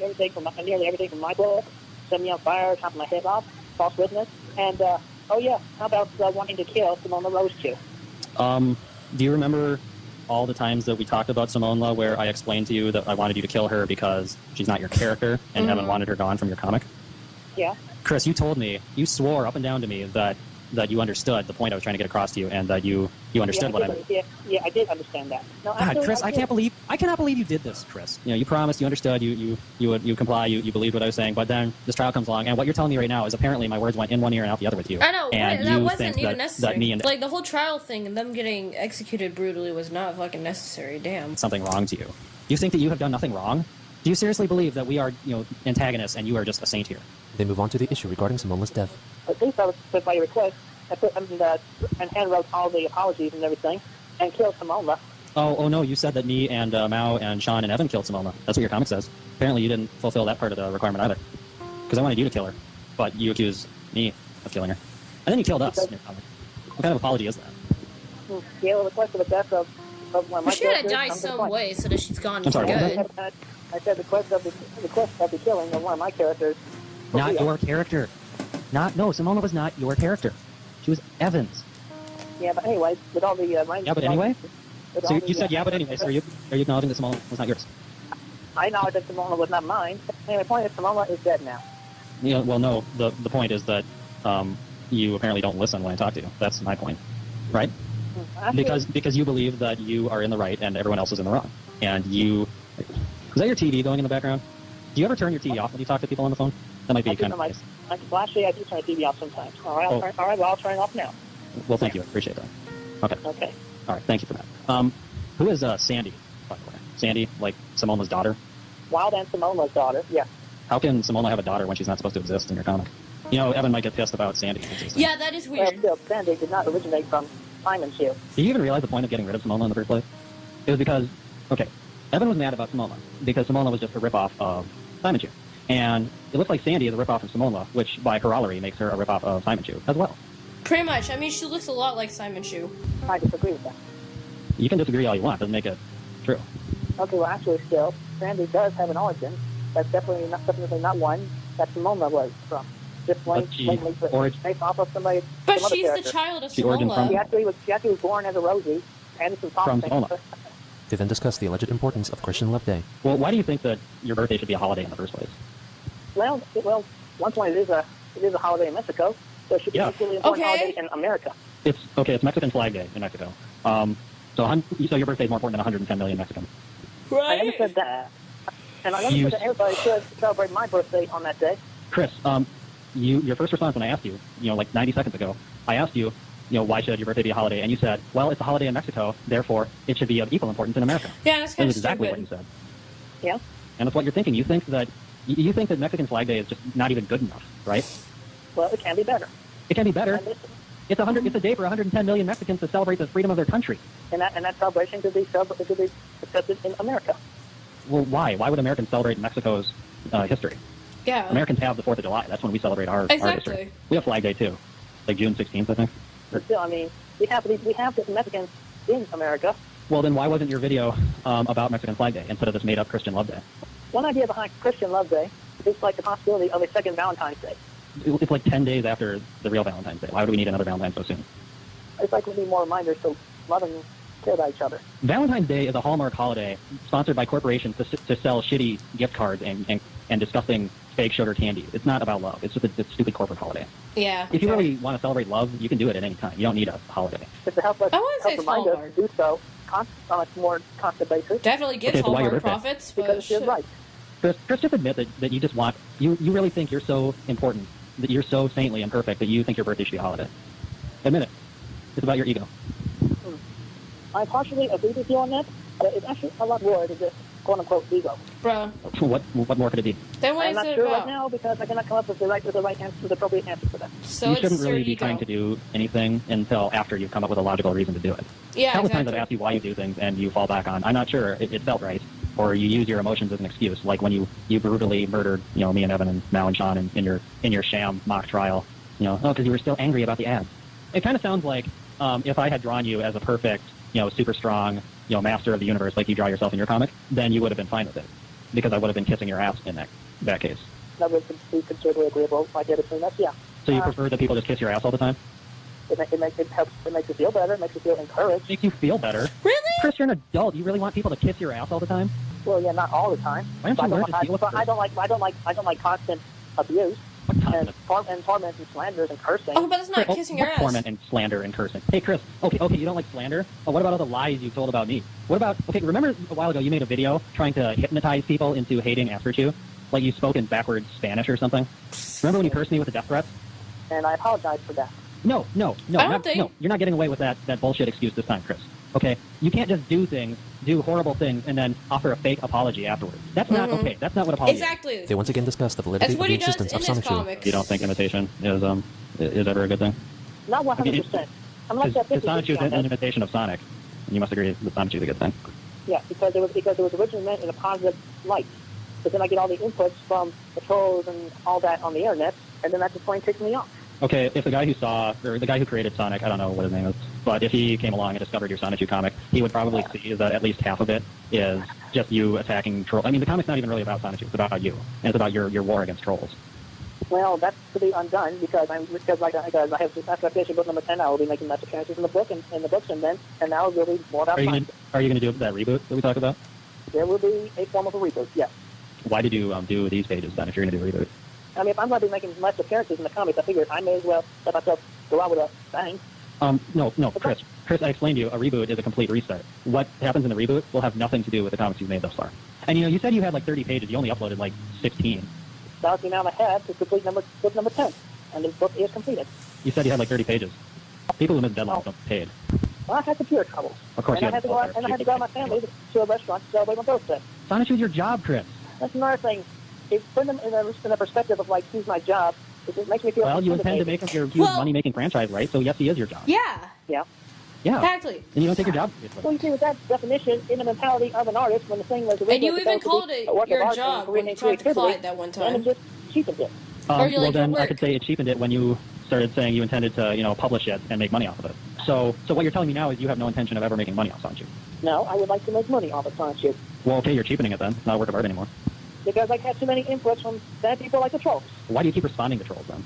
nearly everything from my book, set me on fire, chopping my head off, false witness, and, how about wanting to kill Simona Rose, too? Do you remember all the times that we talked about Simona where I explained to you that I wanted you to kill her because she's not your character and Evan wanted her gone from your comic? Yeah. Chris, you swore up and down to me that you understood the point I was trying to get across to you and that you understood what I meant. Yeah, I did understand that. No, God, Chris, I cannot believe you did this, Chris. You promised, you understood, you comply, you believed what I was saying, but then this trial comes along, and what you're telling me right now is apparently my words went in one ear and out the other with you. I know, and that you wasn't think even necessary. Like the whole trial thing and them getting executed brutally was not fucking necessary. Damn. Something wrong to you. You think that you have done nothing wrong? Do you seriously believe that we are, antagonists and you are just a saint here? They move on to the issue regarding Simona's death. At least I was by your request. And handwrote all the apologies and everything, and killed Simona. Oh no, you said that me and Mao and Sean and Evan killed Simona. That's what your comic says. Apparently you didn't fulfill that part of the requirement either. Because I wanted you to kill her, but you accused me of killing her. And then you killed us in your comic. What kind of apology is that? Yeah, well, request of the death of one of my she had to die some way so that she's gone I'm sorry, for what? good. I said the request of the killing of one of my characters. Not your character. Simona was not your character. She was Evan's. Yeah, but anyway, with all the... yeah, but anyway? So you said yeah, but anyway, so are you acknowledging that Simona was not yours? I acknowledge that Simona was not mine. Anyway, the point is Simona is dead now. Yeah, well, no, the point is that you apparently don't listen when I talk to you. That's my point, right? Because you believe that you are in the right and everyone else is in the wrong. And you... Is that your TV going in the background? Do you ever turn your TV off when you talk to people on the phone? That might be kind of nice. Actually, I do turn the TV off sometimes. All right, I'll turn it off now. Well, thank you. I appreciate that. Okay. All right, thank you for that. Who is Sandy, by the way? Sandy, like Simona's daughter? Wild and Simona's daughter, yeah. How can Simona have a daughter when she's not supposed to exist in your comic? Evan might get pissed about Sandy existing. Yeah, that is weird. Well, still, Sandy did not originate from Simon's Shoe. Do you even realize the point of getting rid of Simona in the first place? It was because, Evan was mad about Simona because Simona was just a ripoff of Simon Shoe. And it looks like Sandy is a ripoff of Simona, which by corollary makes her a ripoff of Simon Shoe as well. Pretty much. I mean, she looks a lot like Simon Shoe. I disagree with that. You can disagree all you want. Doesn't make it true. Okay, well, actually, still, Sandy does have an origin. That's definitely not one that Simona was from. Just based off of somebody. But she's the child of Simona. She actually was born as a Rosie, and it's from Simona. They then discuss the alleged importance of Christian Love Day. Well, why do you think that your birthday should be a holiday in the first place? Well, one point it is a holiday in Mexico. So it should be equally important holiday in America. It's Mexican Flag Day in Mexico. So your birthday is more important than 110 million Mexicans. Right. I understood that. And I understood that everybody should celebrate my birthday on that day. Chris, your first response when I asked you, like 90 seconds ago, I asked you, why should your birthday be a holiday? And you said, well, it's a holiday in Mexico, therefore it should be of equal importance in America. Yeah, that's kind of exactly stupid. what you said. Yeah. And that's what you're thinking. You think that Mexican Flag Day is just not even good enough, right? Well, it can be better. It can be better. It's a day for 110 million Mexicans to celebrate the freedom of their country. And that celebration could be accepted in America. Well, why? Why would Americans celebrate Mexico's history? Yeah. Americans have the 4th of July. That's when we celebrate our history. We have Flag Day too, like June 16th, I think. But still, I mean, we have the Mexicans in America. Well, then why wasn't your video about Mexican Flag Day instead of this made-up Christian Love Day? One idea behind Christian Love Day is like the possibility of a second Valentine's Day. It's like 10 days after the real Valentine's Day. Why would we need another Valentine's so soon? It's like we need more reminders to love and care about each other. Valentine's Day is a Hallmark holiday sponsored by corporations to sell shitty gift cards and disgusting fake sugar candy. It's not about love. It's just a stupid corporate holiday. Yeah. If you really want to celebrate love, you can do it at any time. You don't need a holiday. Just to help us remind us to do so on a more constant basis. Definitely gives Hallmark profits. Because you're right. Chris, just admit that you just want, you really think you're so important, that you're so saintly and perfect that you think your birthday should be a holiday. Admit it. It's about your ego. I partially agree with you on that, but it's actually a lot more than just quote-unquote ego. Bro. What more could it be? Then what I'm not sure right now because I cannot come up with the right answer, with the appropriate answer for that. So you shouldn't really be trying to do anything until after you've come up with a logical reason to do it. Yeah, Countless times I've asked you why you do things and you fall back on, I'm not sure, it felt right. Or you use your emotions as an excuse, like when you brutally murdered, me and Evan and Mal and Sean in your sham mock trial. Because you were still angry about the ads. It kind of sounds like if I had drawn you as a perfect, super strong, master of the universe like you draw yourself in your comic, then you would have been fine with it, because I would have been kissing your ass in that case. That would be considerably agreeable idea between us, yeah. So you prefer that people just kiss your ass all the time? It makes you feel better. It makes you feel encouraged. Makes you feel better? Really? Chris, you're an adult. You really want people to kiss your ass all the time? Well, yeah, not all the time. Why don't you learn to deal with it? I don't like constant abuse and torment and slanders and cursing. Oh, but it's not kissing your ass. Torment and slander and cursing. Hey, Chris. Okay, you don't like slander? Oh, what about all the lies you told about me? What about? Okay, remember a while ago you made a video trying to hypnotize people into hating Asperchu? Like you spoke in backwards Spanish or something? Remember when you cursed me with the death threats? And I apologize for that. No, you're not getting away with that bullshit excuse this time, Chris. Okay? You can't just do horrible things and then offer a fake apology afterwards. That's not okay. That's not what apology is. Exactly. They once again discussed the validity of the existence of Sonic Shoe. You don't think imitation is ever a good thing? Not 100%. I'm like that 50%. Sonic Shoe is an imitation of Sonic. And you must agree that Sonic Shoe is a good thing. Yeah, because it was originally meant in a positive light. But then I get all the inputs from the trolls and all that on the internet, and then that just plain ticks me off. Okay, if the guy who created Sonic, I don't know what his name is, but if he came along and discovered your Sonic 2 comic, he would probably see that at least half of it is just you attacking trolls. I mean, the comic's not even really about Sonic 2, it's about you. And it's about your war against trolls. Well, that's to be undone because I have after I finish book number 10, I will be making less appearances in the books, and now will be more about Sonic. Are you going to do that reboot that we talked about? There will be a form of a reboot, yes. Why did you do these pages then if you're going to do a reboot? I mean, if I'm going to be making less appearances in the comics, I figured I may as well let myself go out with a bang. No, Chris, I explained to you, a reboot is a complete reset. What happens in the reboot will have nothing to do with the comics you've made thus far. And you said you had like 30 pages. You only uploaded like 16. That was the amount I had to complete book number 10, and the book is completed. You said you had like 30 pages. People who miss deadlines don't get paid. Well, I had computer trouble. Of course, I had to go out with my family to a restaurant to celebrate my birthday. Sonic Shoe's your job, Chris. That's another thing. If put them in the perspective of like, he's my job, it just makes me feel. Well, you intend to make him your huge money-making franchise, right? So yes, he is your job. Yeah. Yeah. Yeah. Exactly. And you don't take your job seriously. Well, you see, with that definition, in the mentality of an artist, when the thing was originally and you even called it your job when you talked to Clyde that one time. And it just cheapened it. Well, then I could say it cheapened it when you started saying you intended to, publish it and make money off of it. So what you're telling me now is you have no intention of ever making money off Sonic Shoe. No, I would like to make money off of Sonic Shoe. Well, okay, you're cheapening it then. It's not a work of art anymore. Because I had too many inputs from bad people like the trolls. Why do you keep responding to trolls then?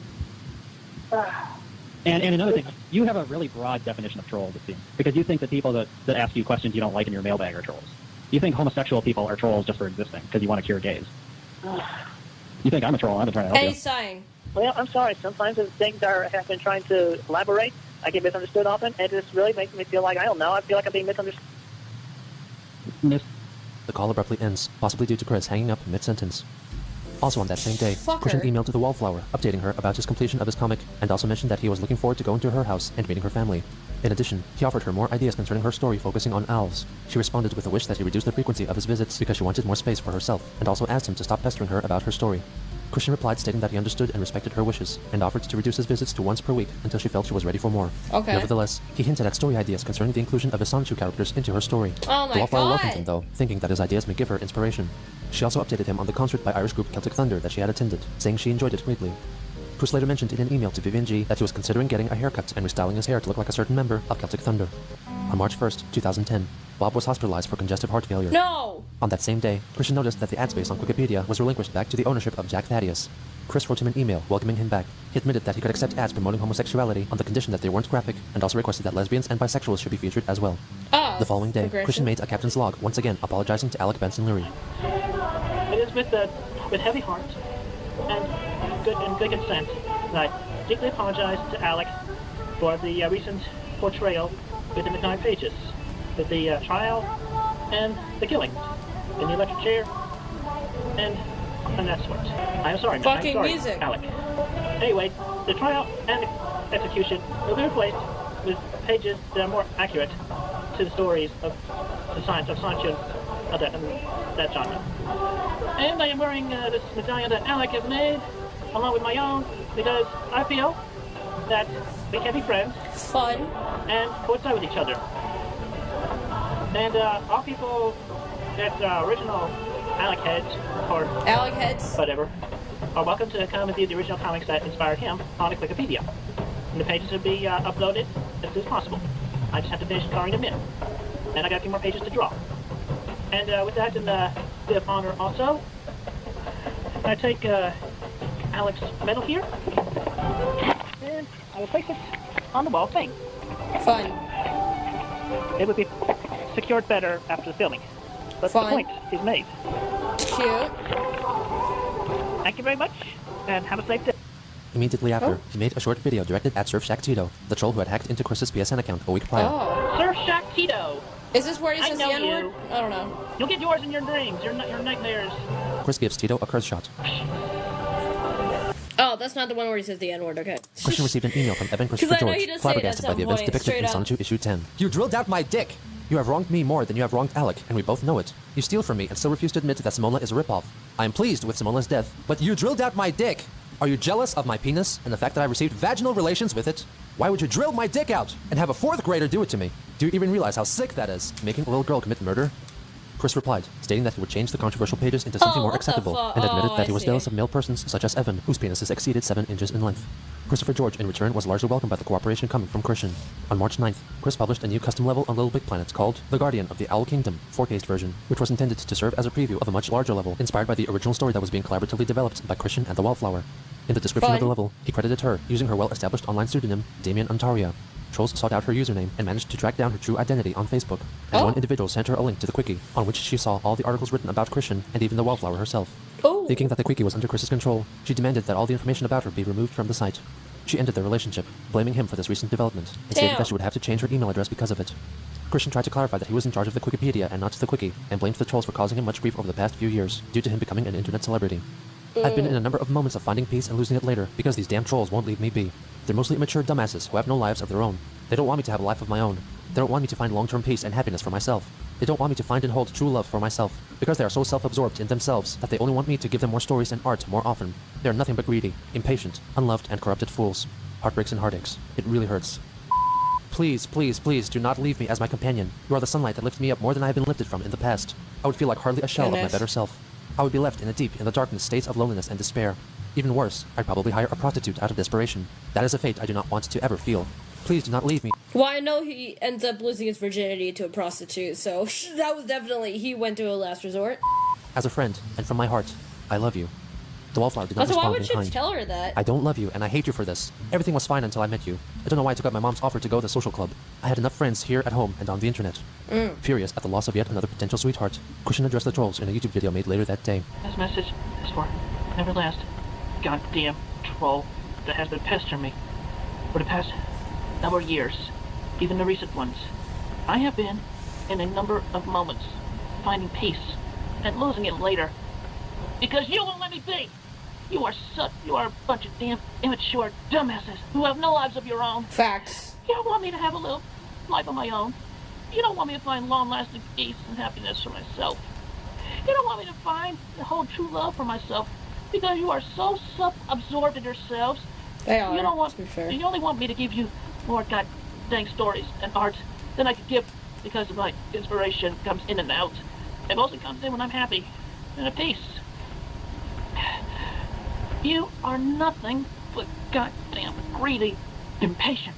And another thing, you have a really broad definition of trolls, it seems, because you think that people that ask you questions you don't like in your mailbag are trolls. You think homosexual people are trolls just for existing because you want to cure gays. You think I'm a troll? I've been trying to help you. Hey, sighing. Well, I'm sorry. Sometimes as things have been trying to elaborate, I get misunderstood often, and it just really makes me feel like, I don't know, I feel like I'm being misunderstood. The call abruptly ends, possibly due to Chris hanging up mid-sentence. Also on that same day, Christian emailed to the Wallflower, updating her about his completion of his comic, and also mentioned that he was looking forward to going to her house and meeting her family. In addition, he offered her more ideas concerning her story focusing on owls. She responded with a wish that he reduce the frequency of his visits because she wanted more space for herself, and also asked him to stop pestering her about her story. Christian replied stating that he understood and respected her wishes, and offered to reduce his visits to once per week until she felt she was ready for more. Okay. Nevertheless, he hinted at story ideas concerning the inclusion of his Sonichu characters into her story. Oh my the Wallflower God. welcomed him though, thinking that his ideas may give her inspiration. She also updated him on the concert by Irish group Celtic Thunder that she had attended, saying she enjoyed it greatly. Chris later mentioned in an email to Vivian G that he was considering getting a haircut and restyling his hair to look like a certain member of Celtic Thunder. On March 1st, 2010, Bob was hospitalized for congestive heart failure. No! On that same day, Christian noticed that the ad space on Wikipedia was relinquished back to the ownership of Jack Thaddeus. Chris wrote him an email welcoming him back. He admitted that he could accept ads promoting homosexuality on the condition that they weren't graphic, and also requested that lesbians and bisexuals should be featured as well. Oh, the following day, progression. Christian made a captain's log, once again apologizing to Alec Benson Leary. It is with heavy heart and good consent that I deeply apologize to Alec for the recent portrayal within the comic pages, with the trial and the killings in the electric chair and that sort. I'm sorry, Fucking I'm sorry, music. Alec. Anyway, the trial and execution will be replaced with pages that are more accurate to the stories of the science of Sancho of that genre. And I am wearing this medallion that Alec has made, along with my own, because I feel that we can be friends Fun. and coincide with each other. And all people that original Alec heads, or Alec heads. whatever, are welcome to come and view the original comics that inspired him on the Wikipedia. And the pages will be uploaded as soon as possible. I just have to finish coloring them in. And I got a few more pages to draw. And with that, in a bit of honor also, I take Alec's medal here, and I will place it on the wall thing. Fun. It would be secured better after the filming. But Fine. the point is made. Cute. Thank you very much, and have a safe day. Immediately after, he made a short video directed at Surf Shack Tito, the troll who had hacked into Chris's PSN account a week prior. Oh. Surf Shack Tito! Is this where he I says the know N-word? you. I don't know. You'll get yours in your dreams, your nightmares. Chris gives Tito a curse shot. Oh, that's not the one where he says the N-word, okay. Christian received an email from Evan Christopher I know George, he does say it at flabbergasted by some the events point, depicted in straight up. Sonichu issue 10. You drilled out my dick! You have wronged me more than you have wronged Alec, and we both know it. You steal from me and still refuse to admit that Simola is a ripoff. I am pleased with Simola's death, but you drilled out my dick! Are you jealous of my penis and the fact that I received vaginal relations with it? Why would you drill my dick out and have a fourth grader do it to me? Do you even realize how sick that is, making a little girl commit murder? Chris replied, stating that he would change the controversial pages into something more what the acceptable, fuck? and admitted Oh, that he I was see. jealous of male persons such as Evan, whose penises exceeded 7 inches in length. Christopher George, in return, was largely welcomed by the cooperation coming from Christian. On March 9th, Chris published a new custom level on Little Big Planet called The Guardian of the Owl Kingdom, 4K version, which was intended to serve as a preview of a much larger level, inspired by the original story that was being collaboratively developed by Christian and the Wallflower. In the description of the Fun. level, he credited her, using her well-established online pseudonym, Damien Ontaria. Trolls sought out her username and managed to track down her true identity on Facebook, and Oh. one individual sent her a link to the Quickie, on which she saw all the articles written about Christian and even the Wallflower herself. Oh. Thinking that the Quickie was under Chris's control, she demanded that all the information about her be removed from the site. She ended their relationship, blaming him for this recent development, and stated Damn. that she would have to change her email address because of it. Christian tried to clarify that he was in charge of the Wikipedia and not the Quickie, and blamed the trolls for causing him much grief over the past few years, due to him becoming an internet celebrity. I've been in a number of moments of finding peace and losing it later, because these damn trolls won't leave me be. They're mostly immature dumbasses who have no lives of their own. They don't want me to have a life of my own. They don't want me to find long-term peace and happiness for myself. They don't want me to find and hold true love for myself, because they are so self-absorbed in themselves that they only want me to give them more stories and art more often. They are nothing but greedy, impatient, unloved, and corrupted fools. Heartbreaks and heartaches. It really hurts. Please, please, please, do not leave me as my companion. You are the sunlight that lifted me up more than I have been lifted from in the past. I would feel like hardly a shell of my Goodness. better self. I would be left in the darkness states of loneliness and despair. Even worse, I'd probably hire a prostitute out of desperation. That is a fate I do not want to ever feel. Please do not leave me. Well, I know he ends up losing his virginity to a prostitute, so that was definitely, he went to a last resort. As a friend, and from my heart, I love you. The Wallflower did not Also, why respond would in you kind. tell her that? I don't love you, and I hate you for this. Everything was fine until I met you. I don't know why I took up my mom's offer to go to the social club. I had enough friends here at home and on the internet. Furious at the loss of yet another potential sweetheart, Christian addressed the trolls in a YouTube video made later that day. This message is for never last goddamn troll that has been pestering me for the past number of years, even the recent ones. I have been in a number of moments finding peace and losing it later because you won't let me be. You are a bunch of damn immature dumbasses who have no lives of your own. Facts. You don't want me to have a little life of my own. You don't want me to find long-lasting peace and happiness for myself. You don't want me to find and hold true love for myself because you are so self-absorbed in yourselves. They are, you don't want, to be fair. You only want me to give you more god dang stories and art than I could give because of my inspiration comes in and out. It mostly comes in when I'm happy and at peace. You are nothing but goddamn greedy, impatient,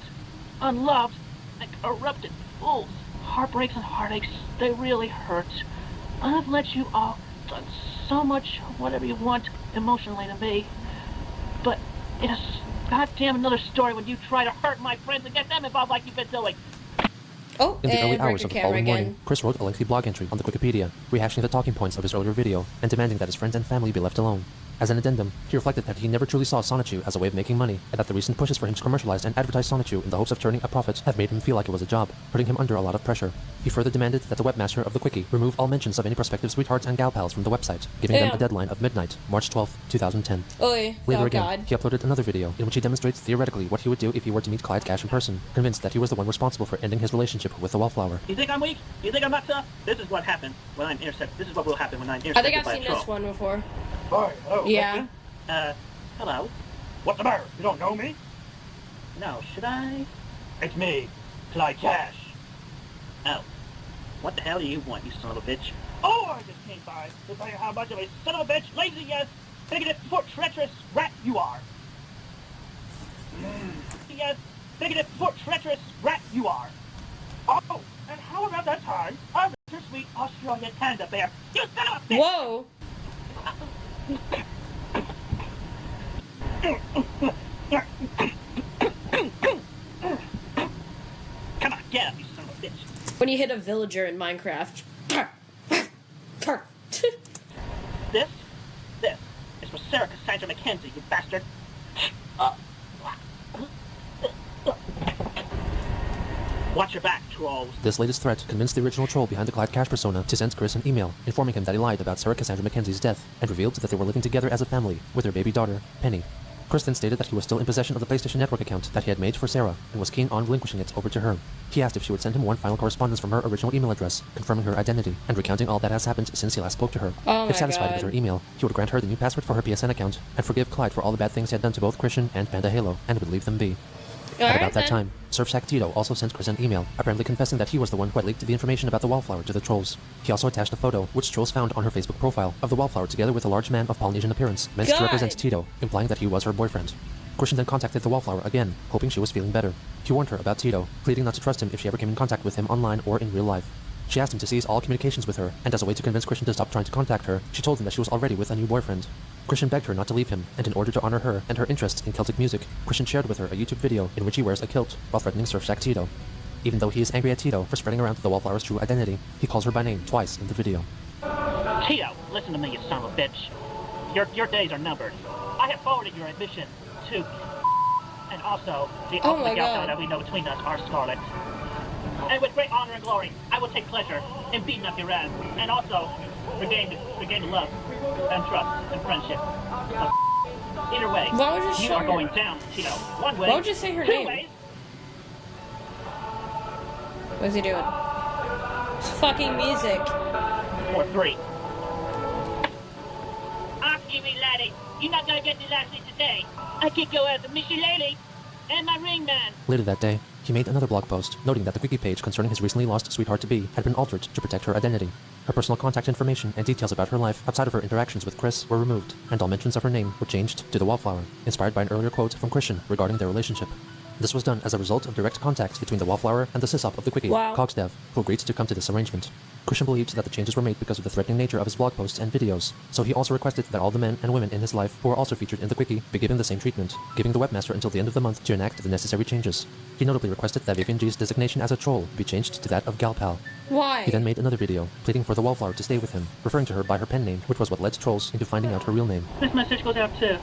unloved, and corrupted fools. Heartbreaks and heartaches, they really hurt. I've let you all done so much whatever you want emotionally to me. But it is goddamn another story when you try to hurt my friends and get them involved like you've been doing. Oh, In the early hours of the following again. morning, Chris wrote a lengthy blog entry on the Wikipedia, rehashing the talking points of his earlier video and demanding that his friends and family be left alone. As an addendum, he reflected that he never truly saw Sonichu as a way of making money, and that the recent pushes for him to commercialize and advertise Sonichu in the hopes of turning a profit have made him feel like it was a job, putting him under a lot of pressure. He further demanded that the webmaster of the Quickie remove all mentions of any prospective sweethearts and gal pals from the website, giving them a deadline of midnight, March 12, 2010. Later again, he uploaded another video in which he demonstrates theoretically what he would do if he were to meet Clyde Cash in person, convinced that he was the one responsible for ending his relationship with the Wallflower. You think I'm weak? You think I'm not tough? This is what happens when I'm intercepted. This is what will happen when I'm intercepted. I think I've seen this one before. Hi, hello. Yeah. Hello? What's the matter? You don't know me? No, should I? It's me, Clyde Cash. Oh. What the hell do you want, you son of a bitch? Oh, I just came by to tell you how much of a son of a bitch, lazy, yes, bigoted, foot treacherous rat you are. Yes, bigoted, foot treacherous rat you are. Oh, and how about that time I met your sweet Australian panda bear? You son of a bitch! Whoa! Come on, get up, you son of a bitch. When you hit a villager in Minecraft. This is for Sarah Cassandra McKenzie, you bastard. Watch your back, trolls. This latest threat convinced the original troll behind the Clyde Cash persona to send Chris an email, informing him that he lied about Sarah Cassandra McKenzie's death, and revealed that they were living together as a family, with their baby daughter, Penny. Chris then stated that he was still in possession of the PlayStation Network account that he had made for Sarah, and was keen on relinquishing it over to her. He asked if she would send him one final correspondence from her original email address, confirming her identity, and recounting all that has happened since he last spoke to her. If satisfied with her email, he would grant her the new password for her PSN account, and forgive Clyde for all the bad things he had done to both Christian and Panda Halo, and would leave them be. At about that time, Surfshack Tito also sent Chris an email, apparently confessing that he was the one who had leaked the information about the Wallflower to the trolls. He also attached a photo, which trolls found on her Facebook profile, of the Wallflower together with a large man of Polynesian appearance, meant to represent Tito, implying that he was her boyfriend. Christian then contacted the Wallflower again, hoping she was feeling better. He warned her about Tito, pleading not to trust him if she ever came in contact with him online or in real life. She asked him to cease all communications with her, and as a way to convince Christian to stop trying to contact her, she told him that she was already with a new boyfriend. Christian begged her not to leave him, and in order to honor her and her interests in Celtic music, Christian shared with her a YouTube video in which he wears a kilt while threatening Surfshack Tito. Even though he is angry at Tito for spreading around the Wallflower's true identity, he calls her by name twice in the video. Tito, listen to me, you son of a bitch. Your days are numbered. I have forwarded your admission to... And also, the ultimate gal that we know between us are Scarlet. And with great honor and glory, I will take pleasure in beating up your ass, and also regain the love and trust and friendship. Either way, you are going down, Tito. One way. Why would you say her name? Ways. What's he doing? It's fucking music. Or three. Off me, laddie. You're not gonna get the lassie today. I kick your ass, Missy Lady, and my ring man. Later that day, he made another blog post, noting that the Quickie page concerning his recently lost sweetheart-to-be had been altered to protect her identity. Her personal contact information and details about her life outside of her interactions with Chris were removed, and all mentions of her name were changed to the Wallflower, inspired by an earlier quote from Christian regarding their relationship. This was done as a result of direct contact between the Wallflower and the sysop of the Quickie, Cogsdev, who agreed to come to this arrangement. Christian believed that the changes were made because of the threatening nature of his blog posts and videos, so he also requested that all the men and women in his life who were also featured in the Quickie be given the same treatment, giving the webmaster until the end of the month to enact the necessary changes. He notably requested that Vivian G's designation as a troll be changed to that of Galpal. Why? He then made another video, pleading for the Wallflower to stay with him, referring to her by her pen name, which was what led trolls into finding out her real name. This message goes out to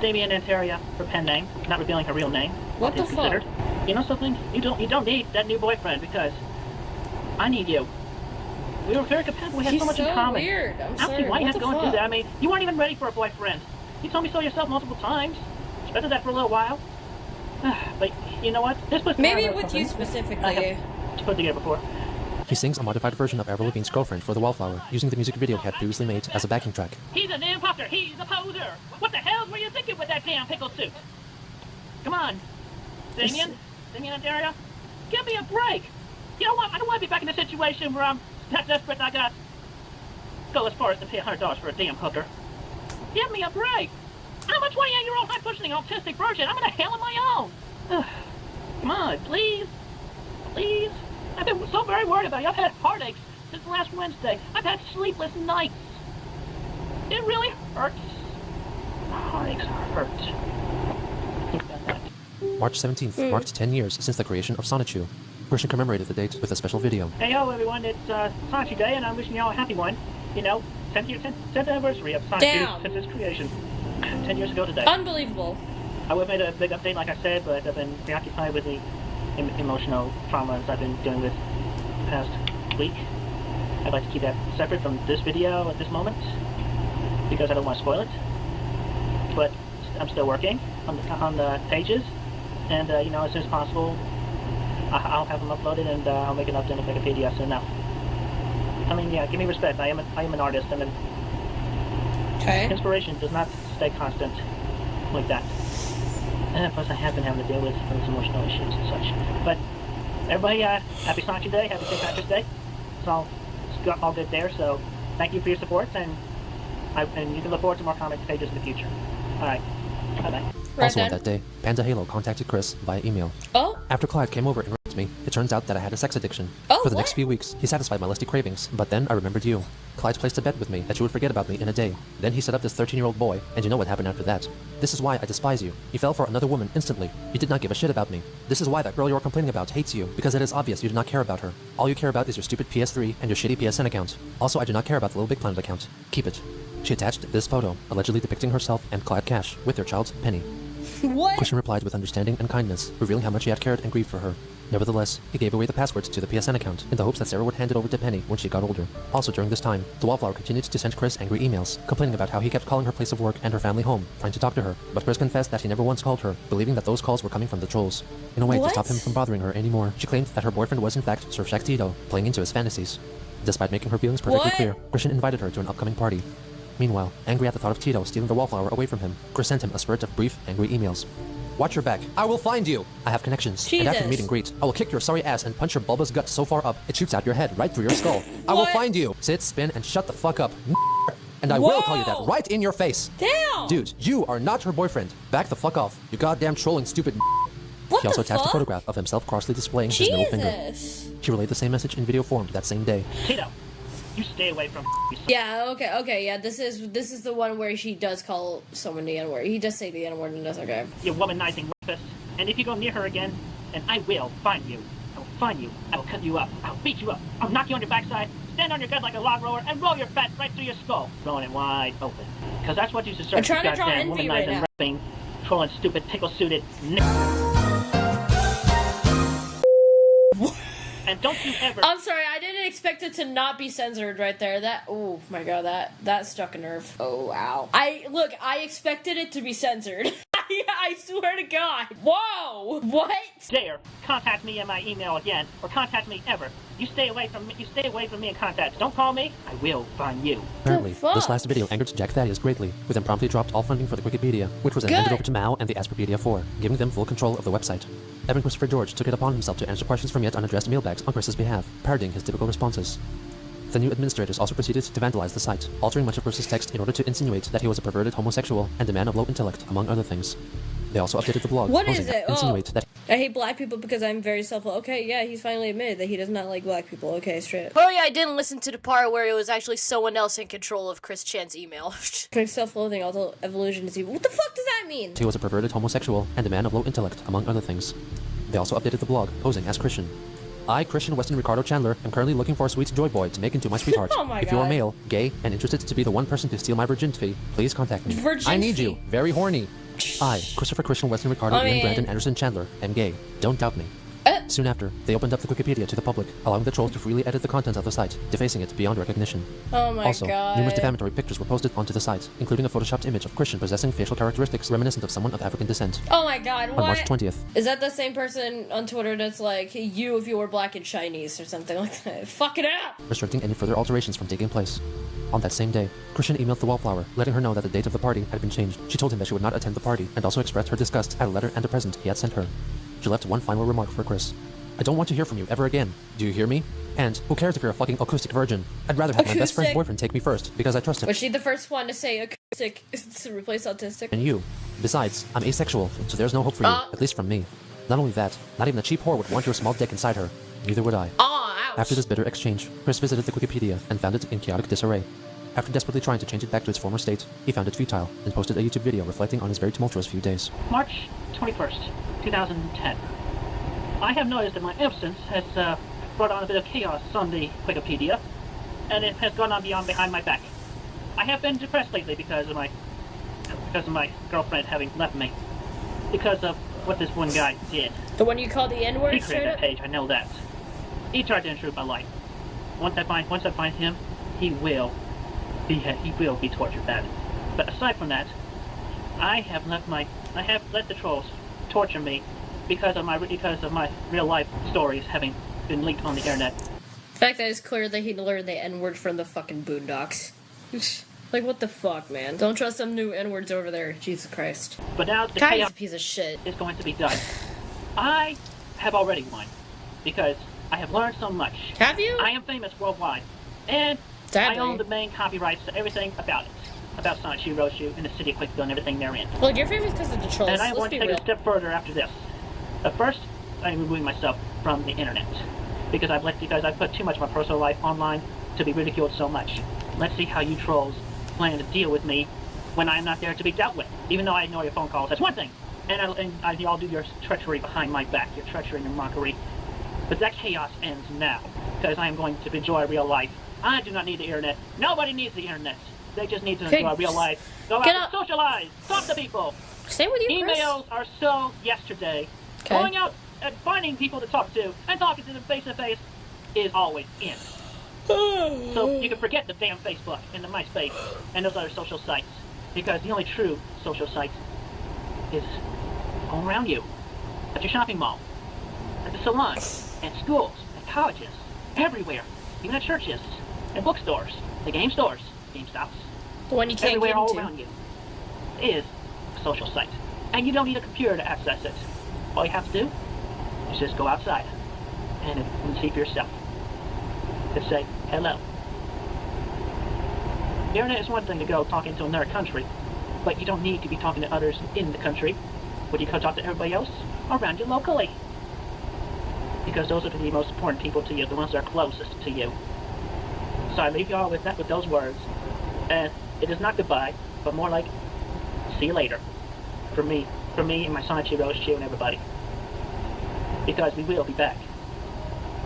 Damien Anteria, her pen name, not revealing her real name. What the fuck? You know something? You don't need that new boyfriend because I need you. We were very compatible. We had so much in common. He's so weird. I'm I don't sorry. see why you What have to the go and do fuck? that. I mean, you weren't even ready for a boyfriend. You told me so yourself multiple times. Expected that for a little while. But you know what? This was Maybe with you specifically. I have put together before. He sings a modified version of Avril Lavigne's Girlfriend for the Wallflower, using the music video he had previously made as a backing track. He's an imposter. He's a poser. What the hell were you thinking with that damn pickle suit? Come on, Damien Anteria, give me a break. You know what? I don't want to be back in a situation where I'm that desperate I got go as far as to pay $100 for a damn hooker. Give me a break. I'm a 28-year-old high-functioning autistic virgin. I'm in a hell of my own. Come on, please. Please. I've been so very worried about you. I've had heartaches since last Wednesday. I've had sleepless nights. It really hurts. Heartaches hurt. Think about that. March 17th marked 10 years since the creation of Sonichu. Christian commemorated the date with a special video. Hey ho everyone, it's Sonichu Day and I'm wishing you all a happy one. You know, 10th anniversary of Sonichu since its creation. 10 years ago today. Unbelievable. I would have made a big update like I said, but I've been preoccupied with the emotional traumas I've been dealing with the past week. I'd like to keep that separate from this video at this moment because I don't want to spoil it. But I'm still working on the pages, and you know, as soon as possible, I'll have them uploaded and I'll make an update on Wikipedia soon now. I mean, yeah, give me respect. I am an artist, and inspiration does not stay constant like that. And plus, I have been having to deal with those emotional issues and such. But everybody, happy Sonichu Day, happy St. Patrick's Day. It's all good there. So thank you for your support, and you can look forward to more comic pages in the future. All right, bye bye. Also on that day, Panda Halo contacted Chris via email. Oh? After Clyde came over and raped me, it turns out that I had a sex addiction. Oh, For the what? next few weeks, he satisfied my lusty cravings, but then I remembered you. Clyde placed a bet with me that you would forget about me in a day. Then he set up this 13-year-old boy, and you know what happened after that. This is why I despise you. You fell for another woman instantly. You did not give a shit about me. This is why that girl you are complaining about hates you, because it is obvious you do not care about her. All you care about is your stupid PS3 and your shitty PSN account. Also, I do not care about the Little Big Planet account. Keep it. She attached this photo, allegedly depicting herself and Clyde Cash, with their child, Penny. What? Christian replied with understanding and kindness, revealing how much he had cared and grieved for her. Nevertheless, he gave away the passwords to the PSN account in the hopes that Sarah would hand it over to Penny when she got older. Also during this time, the Wallflower continued to send Chris angry emails, complaining about how he kept calling her place of work and her family home, trying to talk to her, but Chris confessed that he never once called her, believing that those calls were coming from the trolls. In a way to stop him from bothering her anymore, she claimed that her boyfriend was in fact Sir Shaq-Tito, playing into his fantasies. Despite making her feelings perfectly clear, Christian invited her to an upcoming party. Meanwhile, angry at the thought of Tito stealing the Wallflower away from him, Chris sent him a spurt of brief, angry emails. Watch your back. I will find you. I have connections. Jesus. And after the meet and greet, I will kick your sorry ass and punch your bulbous gut so far up, it shoots out your head right through your skull. I will find you. Sit, spin, and shut the fuck up. And I will tell you that right in your face. Damn. Dude, you are not her boyfriend. Back the fuck off. You goddamn trolling stupid. What He also the attached fuck? a photograph of himself crossly displaying his middle finger. He relayed the same message in video form that same day. Tito, you stay away from Yeah, okay, yeah, this is the one where she does call someone the N-word. He does say the N-word and that's okay. you womanizing rapist. And if you go near her again, then I will find you. I will find you. I will cut you up. I'll beat you up. I'll knock you on your backside, stand on your gut like a log roller, and roll your fat right through your skull. Throwing it wide open. Because that's what you deserve. I'm trying to draw goddamn envy womanizing, right now. rapping, trolling stupid pickle-suited And don't you ever... I'm sorry, I didn't expect it to not be censored right there. That, oh my god, that struck a nerve. Oh, wow. I expected it to be censored. I swear to God. Whoa! What? Dare contact me in my email again, or contact me ever. You stay away from me in contact. Don't call me. I will find you. Apparently, this last video angered Jack Thaddeus greatly, with him promptly dropped all funding for the Wikipedia, which was then handed over to Mao and the Asperpedia 4, giving them full control of the website. Evan Christopher George took it upon himself to answer questions from yet unaddressed mailbags on Chris's behalf, parodying his typical responses. The new administrators also proceeded to vandalize the site, altering much of Chris's text in order to insinuate that he was a perverted homosexual and a man of low intellect, among other things. They also updated the blog, What is it? insinuate that I hate black people because I'm very self-less. Okay, yeah, he's finally admitted that he does not like black people. Okay, straight up. Oh yeah, I didn't listen to the part where it was actually someone else in control of Chris Chan's email. Self-loathing, although evolution is evil. What the fuck does that mean? he was a perverted homosexual and a man of low intellect, among other things. They also updated the blog, posing as Christian. I, Christian Weston Ricardo Chandler, am currently looking for a sweet joy boy to make into my sweetheart. Oh my if you are God. male, gay, and interested to be the one person to steal my virginity, please contact me. I need you. Very horny. I, Christopher Christian Weston Ricardo Ian Brandon Anderson Chandler, am gay. Don't doubt me. Soon after, they opened up the Wikipedia to the public, allowing the trolls to freely edit the content of the site, defacing it beyond recognition. Oh my also, god. Numerous defamatory pictures were posted onto the site, including a photoshopped image of Christian possessing facial characteristics reminiscent of someone of African descent. Oh my god, what? On March 20th. Is that the same person on Twitter that's like, you if you were black and Chinese or something like that? Fuck it up! Restricting any further alterations from taking place. On that same day, Christian emailed the Wallflower, letting her know that the date of the party had been changed. She told him that she would not attend the party, and also expressed her disgust at a letter and a present he had sent her. She left one final remark for Chris. I don't want to hear from you ever again. Do you hear me? And who cares if you're a fucking acoustic virgin? I'd rather have my best friend's boyfriend take me first, because I trust him. Was she the first one to say acoustic to replace autistic? And you. Besides, I'm asexual, so there's no hope for you, at least from me. Not only that, not even a cheap whore would want your small dick inside her. Neither would I. Oh, ouch. After this bitter exchange, Chris visited the Wikipedia and found it in chaotic disarray. After desperately trying to change it back to its former state, he found it futile and posted a YouTube video reflecting on his very tumultuous few days. March 21st, 2010. I have noticed that my absence has brought on a bit of chaos on the Wikipedia, and it has gone on beyond behind my back. I have been depressed lately because of my girlfriend having left me, because of what this one guy did. The one you called the N-word? He created that page, I know that. He tried to intrude my life. Once I find him, he will be tortured bad. But aside from that, I have let the trolls torture me because of my real life stories having been leaked on the internet. The fact that it's clear that he learned the N-word from the fucking Boondocks. Like, what the fuck, man? Don't trust some new N-words over there. Jesus Christ. But now the chaos piece of shit is going to be done. I have already won because I have learned so much. Have you? I am famous worldwide, and I own the main copyrights to everything about it. About Sonic Hiroshima and the city of Quickville and everything therein. Well, you're famous because of the trolls. And I want to take it a step further after this. But first, I am removing myself from the internet because I've put too much of my personal life online to be ridiculed so much. Let's see how you trolls plan to deal with me when I'm not there to be dealt with. Even though I ignore your phone calls, that's one thing. And y'all do your treachery behind my back, your treachery and your mockery. But that chaos ends now because I am going to enjoy real life. I do not need the internet. Nobody needs the internet. They just need to enjoy real life. Go out and socialize. Talk to people. Stay with you, Emails are so yesterday. Okay. Going out and finding people to talk to and talking to them face to face is always in. So you can forget the damn Facebook and the MySpace and those other social sites because the only true social site is all around you. At your shopping mall, at the salon, at schools, at colleges, everywhere, even at churches, and bookstores, the game stores, GameStops. The one you can't everywhere get all into. around you is a social site. And you don't need a computer to access it. All you have to do is just go outside and see for yourself. Just say, hello. The internet is one thing to go talking to another country, but you don't need to be talking to others in the country. Would you go talk to everybody else around you locally? Because those are the most important people to you, the ones that are closest to you. So I leave y'all with those words. And it is not goodbye, but more like, see you later. For me and my Sonic Hiroshima and everybody. Because we will be back.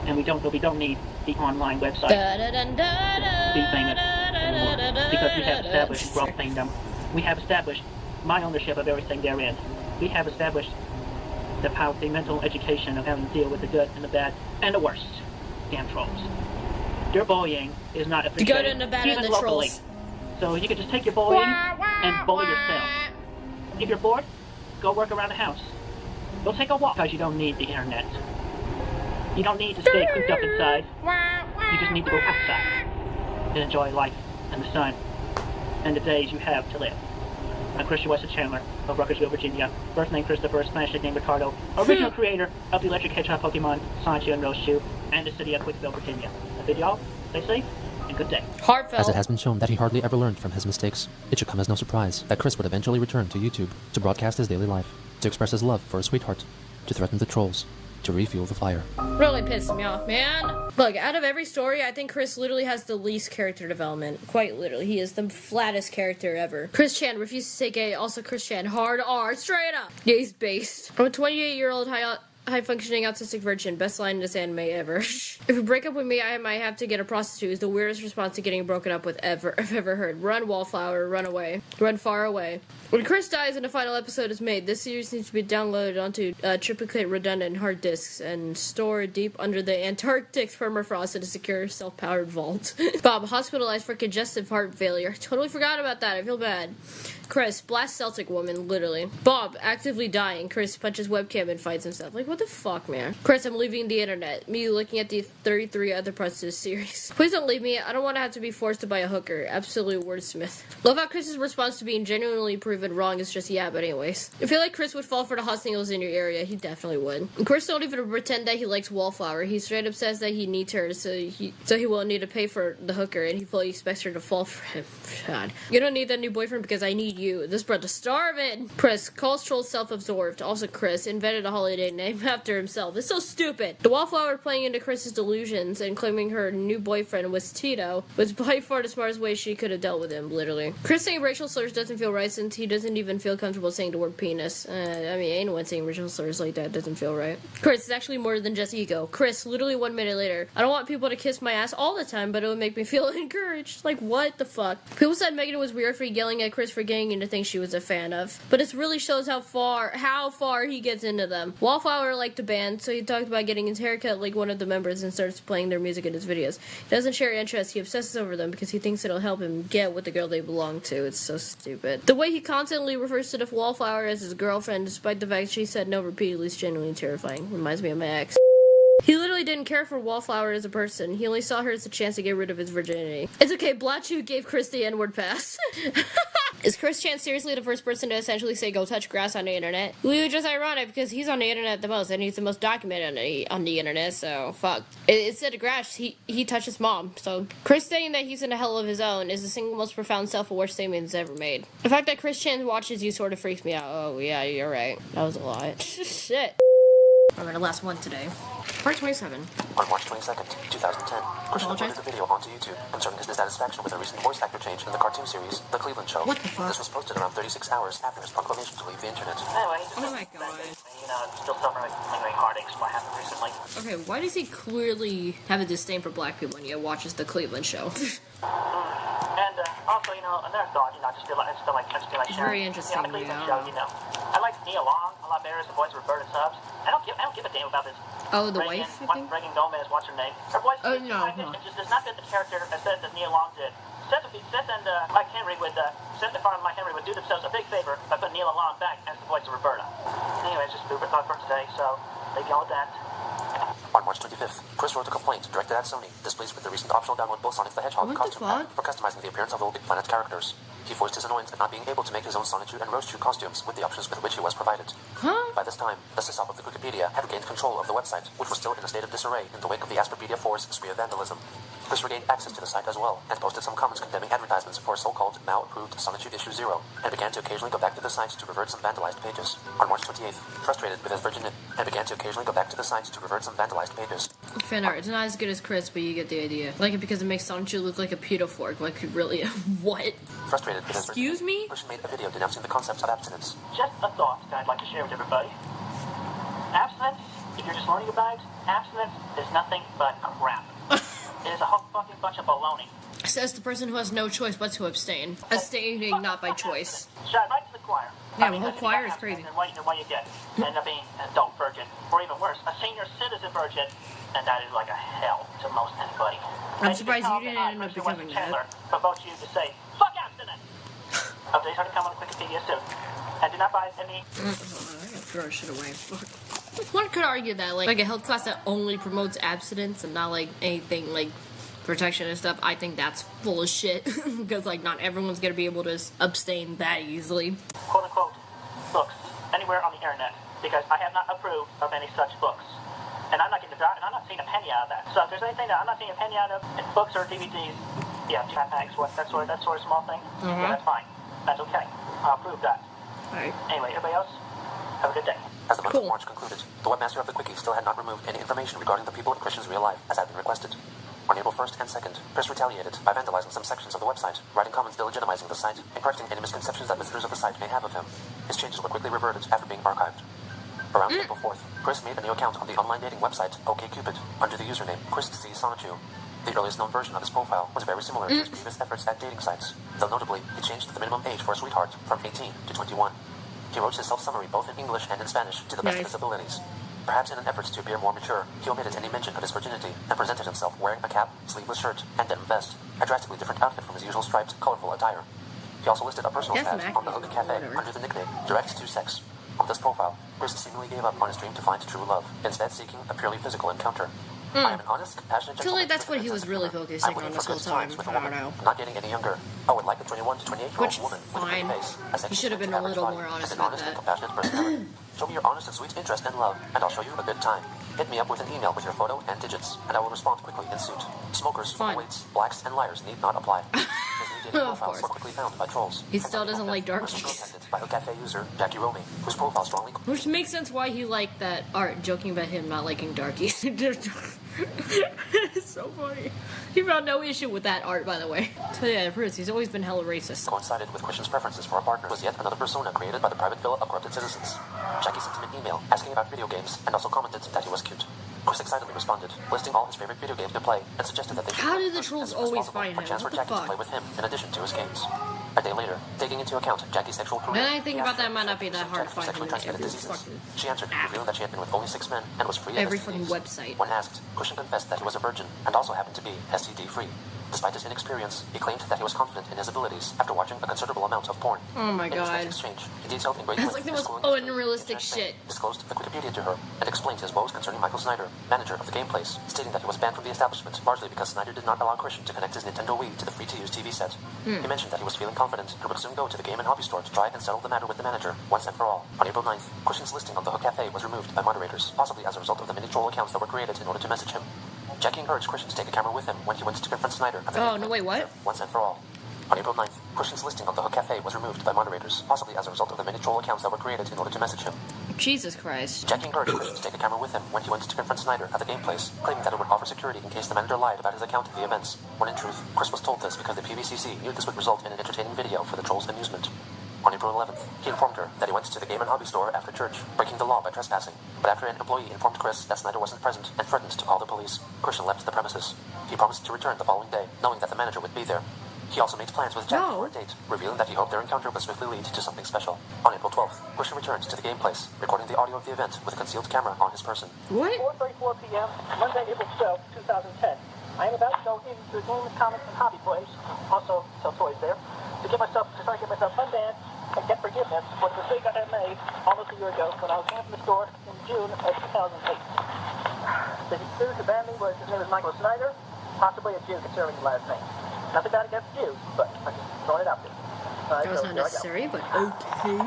And we don't need the online website to be famous anymore. Because we have established world fandom. We have established my ownership of everything therein. We have established the mental education of having to deal with the good and the bad and the worst. Damn trolls. Your bullying is not appreciated. The good and the bad even and the locally. trolls. So you can just take your bullying and bully yourself. If you're bored, go work around the house. Go take a walk because you don't need the internet. You don't need to stay cooped up inside. You just need to go outside and enjoy life and the sun and the days you have to live. I'm Christian Weston Chandler of Ruckersville, Virginia. Birth name Christopher, Spanish nickname Ricardo. Original creator of the electric hedgehog Pokemon, Sonic and Roshu, and the city of Quickville, Virginia. I bid y'all stay safe and good day. Heartfelt. As it has been shown that he hardly ever learned from his mistakes, it should come as no surprise that Chris would eventually return to YouTube to broadcast his daily life, to express his love for his sweetheart, to threaten the trolls, to refuel the fire. Really pissed me off, man. Look, out of every story, I think Chris literally has the least character development. Quite literally. He is the flattest character ever. Chris Chan refuses to say gay. Also, Chris Chan, hard R, straight up. Yeah, he's based. I'm a 28-year-old high-functioning autistic virgin. Best line in this anime ever. If you break up with me, I might have to get a prostitute is the weirdest response to getting broken up with I've ever heard. Run, Wallflower, run away. Run far away. When Chris dies and the final episode is made, this series needs to be downloaded onto triplicate redundant hard disks and stored deep under the Antarctic permafrost in a secure self-powered vault. Bob, hospitalized for congestive heart failure. Totally forgot about that. I feel bad. Chris, blast Celtic woman, literally. Bob, actively dying. Chris punches webcam and fights himself. Like, what the fuck, man? Chris, I'm leaving the internet. Me looking at the 33 other parts of the series. Please don't leave me. I don't want to have to be forced to buy a hooker. Absolute wordsmith. Love how Chris's response to being genuinely proven wrong is just, yeah, but anyways. I feel like Chris would fall for the hot singles in your area. He definitely would. And Chris don't even pretend that he likes Wallflower. He straight up says that he needs her, so he won't need to pay for the hooker, and he fully expects her to fall for him. God. You don't need that new boyfriend because I need you. This brother's starving. Chris, calls troll self-absorbed. Also Chris, invented a holiday name after himself. It's so stupid. The Wallflower playing into Chris's delusions and claiming her new boyfriend was Tito was by far the smartest way she could have dealt with him, literally. Chris saying racial slurs doesn't feel right since he doesn't even feel comfortable saying the word penis. I mean, anyone saying racial slurs like that doesn't feel right. Chris, it's actually more than just ego. Chris, literally 1 minute later. I don't want people to kiss my ass all the time, but it would make me feel encouraged. Like, what the fuck? People said Megan was weird for yelling at Chris for getting into things she was a fan of. But it really shows how far he gets into them. Wallflower liked the band, so he talked about getting his haircut like one of the members and starts playing their music in his videos. He doesn't share interests, he obsesses over them because he thinks it'll help him get with the girl they belong to. It's so stupid. The way he constantly refers to the Wallflower as his girlfriend, despite the fact she said no repeatedly, is genuinely terrifying. Reminds me of my ex. He literally didn't care for Wallflower as a person. He only saw her as a chance to get rid of his virginity. It's okay, Blatchu gave Chris the N-word pass. Is Chris Chan seriously the first person to essentially say go touch grass on the internet? Really just ironic because he's on the internet the most and he's the most documented on the internet, so fuck. Instead of grass, he touched his mom, so. Chris saying that he's in a hell of his own is the single most profound self-aware statement he's ever made. The fact that Chris Chan watches you sort of freaks me out. Oh yeah, you're right. That was a lot. Shit. Alright, the last one today. Part 27. On March 22nd, 2010, Chris uploaded a video onto YouTube concerning his dissatisfaction with a recent voice actor change in the cartoon series The Cleveland Show. What the fuck? This was posted around 36 hours after his proclamation to leave the internet. Anyway, oh my god. Still suffering lingering heartaches from what happened recently. Okay, why does he clearly have a disdain for black people when he watches The Cleveland Show? And also, another thought, I just feel like It's very interesting, the Cleveland Show, I like Nia Long a lot better as the voice of Roberta Tubbs. I don't give a damn about this. Oh, the wife, I think? Reagan Gomez, what's her name? Her voice just does not fit the character as Nia Long did. Seth and Mike Henry would do themselves a big favor by putting Nia Long back as the voice of Roberta. Anyway, it's just a thought for today, so they go with that. On March 25th, Chris wrote a complaint directed at Sony, displeased with the recent optional downloadable Sonic the Hedgehog costume pack for customizing the appearance of Little Big Planet characters. He voiced his annoyance at not being able to make his own Sonichu and Rosechu costumes with the options with which he was provided. By this time, the sysop of the Wikipedia had regained control of the website, which was still in a state of disarray in the wake of the Asperpedia 4's spree of vandalism. Chris regained access to the site as well, and posted some comments condemning advertisements for a so-called now-approved Sonichu Issue 0, and began to occasionally go back to the site to revert some vandalized pages. On March 28th, frustrated with his virginity, and began to occasionally go back to the site to revert some vandalized pages. Fan art. It's not as good as Chris, but you get the idea. I like it because it makes Sonichu look like a pedophore. Like, really? What? Frustrated with his virginity. Excuse me? Chris made a video denouncing the concepts of abstinence. Just a thought that I'd like to share with everybody. Abstinence, if you're just learning about it, abstinence is nothing but crap. It is a whole fucking bunch of baloney. Says the person who has no choice but to abstain. Abstaining not by choice. Shout right to the choir. Yeah, the whole choir is crazy. And what you get, end up being an adult virgin, or even worse, a senior citizen virgin, and that is like a hell to most anybody. I'm surprised you didn't end up becoming that. Provoke you to say, fuck abstinence! Updates are to come on Wikipedia soon. And do not buy any... I gotta throw shit away. One could argue that, like a health class that only promotes abstinence and not, like, anything, like, protection and stuff, I think that's full of shit. Because, like, not everyone's gonna be able to abstain that easily. Quote-unquote books anywhere on the internet, because I have not approved of any such books. And I'm not getting and I'm not seeing a penny out of that. So if there's anything that I'm not seeing a penny out of, in books or DVDs, yeah, chat packs, that sort of small thing, yeah, that's fine. That's okay. I'll approve that. Alright. Anyway, everybody else, have a good day. As the month of March concluded, the webmaster of the Quickie still had not removed any information regarding the people in Christian's real life, as had been requested. On April 1st and 2nd, Chris retaliated by vandalizing some sections of the website, writing comments delegitimizing the site, and correcting any misconceptions that visitors of the site may have of him. His changes were quickly reverted after being archived. Around April 4th, Chris made a new account on the online dating website OkCupid under the username Chris C. Sonichu. The earliest known version of his profile was very similar to his previous efforts at dating sites, though notably, he changed the minimum age for a sweetheart from 18 to 21. He wrote his self-summary both in English and in Spanish to the best of his abilities. Perhaps in an effort to appear more mature, he omitted any mention of his virginity and presented himself wearing a cap, sleeveless shirt, and denim vest, a drastically different outfit from his usual striped, colorful attire. He also listed a personal tab on the Hook Cafe under the nickname Direct to Sex. On this profile, Chris seemingly gave up on his dream to find true love, instead seeking a purely physical encounter. I am an honest, compassionate I feel like that's what he was really focusing on this whole time. I don't know. Not getting any younger. I would like a 21 to 28-year-old woman with a pretty fine. face. He should have been a little more honest and an about honest and that. compassionate personality. Show me your honest and sweet interest and love, and I'll show you a good time. Hit me up with an email with your photo and digits, and I will respond quickly in suit. Smokers, overweights, blacks, and liars need not apply. His new dating profiles were quickly found by trolls. He still doesn't like darkies. Contacted by Hook Cafe user Jackie Romy, whose profile strongly... Which makes sense why he liked that art, joking about him not liking darkies. It's so funny. He found no issue with that art, by the way. So yeah, Chris, he's always been hella racist. Coincided with Christian's preferences for a partner was yet another persona created by the private villa of corrupted citizens. Jackie sent him an email asking about video games and also commented that he was cute. Chris excitedly responded, listing all his favorite video games to play, and suggested that they should... How do the trolls always find him? ...a chance for What the Jackie to fuck? play with him in addition to his games. A day later, taking into account Jackie's sexual career... Then I think about that, it might not be that hard to find him in every fucking She answered, revealing that she had been with only 6 men and was free of every STDs. fucking website. When asked, Christian confessed that he was a virgin and also happened to be STD-free. Despite his inexperience, he claimed that he was confident in his abilities after watching a considerable amount of porn. Oh my In his god. next exchange, he detailed in great That's length like the his most schooling history, unrealistic internet fame, shit. disclosed the Wikipedia to her, and explained his woes concerning Michael Snyder, manager of the game place, stating that he was banned from the establishment largely because Snyder did not allow Christian to connect his Nintendo Wii to the free-to-use TV set. He mentioned that he was feeling confident and would soon go to the game and hobby store to try and settle the matter with the manager, once and for all. On April 9th, Christian's listing on the Hook Cafe was removed by moderators, possibly as a result of the many troll accounts that were created in order to message him. Jackie encouraged Christian to take a camera with him when he went to confront Snyder at the game Oh, no, wait, what? once and for all. On April 9th, Christian's listing on the Hook Cafe was removed by moderators, possibly as a result of the many troll accounts that were created in order to message him. Jesus Christ. Jackie encouraged Christian to take a camera with him when he went to confront Snyder at the game place, claiming that it would offer security in case the manager lied about his account of the events, when in truth, Chris was told this because the PVCC knew this would result in an entertaining video for the trolls' amusement. On April 11th, he informed her that he went to the game and hobby store after church, breaking the law by trespassing. But after an employee informed Chris that Snyder wasn't present and threatened to call the police, Christian left the premises. He promised to return the following day, knowing that the manager would be there. He also made plans with Jackie for a date, revealing that he hoped their encounter would swiftly lead to something special. On April 12th, Christian returned to the game place, recording the audio of the event with a concealed camera on his person. What? 4:34 p.m., Monday, April 12, 2010. I am about to go into the Games, Comics, and Hobby place, also sell toys there, to try to get myself fun dance and get forgiveness for the mistake I had made almost a year ago when I was in the store in June of 2008. The dude who banned me his name is Michael Snyder, possibly a Jew considering the last name. Nothing bad against Jews, but I'm just throwing it out there. That was not necessary, but okay.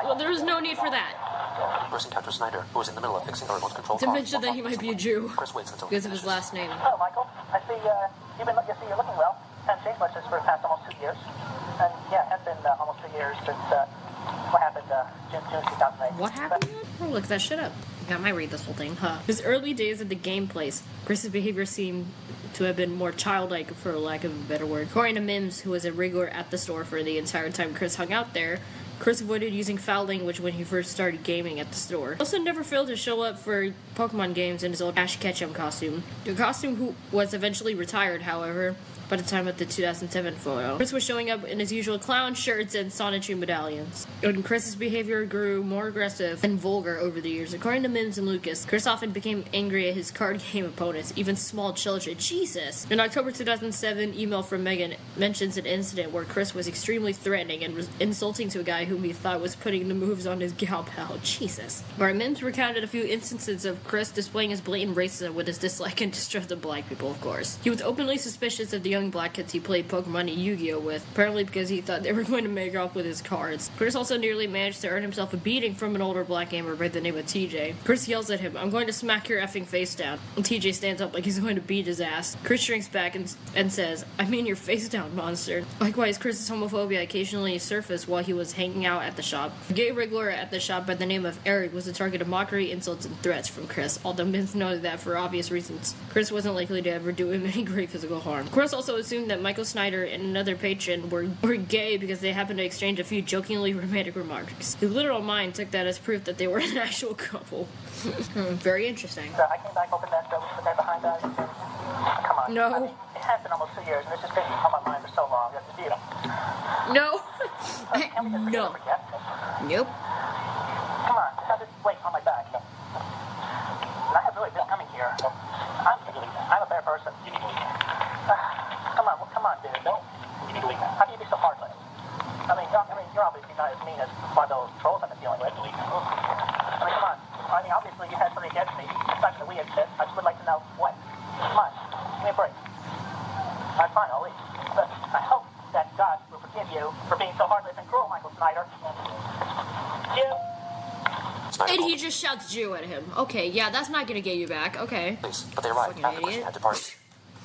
Well, there was no need for that. Chris encounters Snyder, who was in the middle of fixing a remote control To car. mention that he might be a Jew Chris waits until because of his last name. Hello, Michael. I see you're looking well. Haven't changed much for the past almost 2 years. And yeah, it has been almost 2 years since what happened June 2008. What happened? Oh, look that shit up. Yeah, I might read this whole thing, huh? His early days at the game place, Chris's behavior seemed to have been more childlike, for lack of a better word. According to Mims, who was a regular at the store for the entire time Chris hung out there, Chris avoided using foul language when he first started gaming at the store. He also never failed to show up for Pokemon games in his old Ash Ketchum costume. The costume was eventually retired, however, by the time of the 2007 photo. Chris was showing up in his usual clown shirts and Sonichu medallions. And Chris's behavior grew more aggressive and vulgar over the years. According to Mims and Lucas, Chris often became angry at his card game opponents, even small children. Jesus! In October 2007, email from Megan mentions an incident where Chris was extremely threatening and was insulting to a guy whom he thought was putting the moves on his gal pal. Jesus. Where Mims recounted a few instances of Chris displaying his blatant racism with his dislike and distrust of black people, of course. He was openly suspicious of the young black kids he played Pokemon and Yu-Gi-Oh! With, apparently because he thought they were going to make off with his cards. Chris also nearly managed to earn himself a beating from an older black gamer by the name of TJ. Chris yells at him, "I'm going to smack your effing face down." And TJ stands up like he's going to beat his ass. Chris shrinks back and says, "I mean your face down, monster." Likewise, Chris's homophobia occasionally surfaced while he was hanging out at the shop. A gay regular at the shop by the name of Eric was the target of mockery, insults, and threats from Chris, although Mims noted that for obvious reasons, Chris wasn't likely to ever do him any great physical harm. Chris also also assumed that Michael Snyder and another patron were gay because they happened to exchange a few jokingly romantic remarks. His literal mind took that as proof that they were an actual couple. Very interesting. I came back, opened that door, the guy behind us, and come on. No. I mean, it has been almost 2 years, and this has been on my mind for so long. You have to deal. No. Can we just forget? Nope. Come on, have this weight on my back. And I have really been coming here. I'm a bad person. Come on, dude. How can you be so heartless? I mean, you're obviously not as mean as one of those trolls I've been dealing with. I mean, come on. I mean, obviously you had something against me. It's not that we exist. I just would like to know what. Come on, give me a break. I'm fine, I'll leave. But I hope that God will forgive you for being so heartless and cruel, Michael Snyder. Jew. And he just shouts Jew at him. Okay, yeah, that's not gonna get you back. Okay. But they arrived after Christian had departed.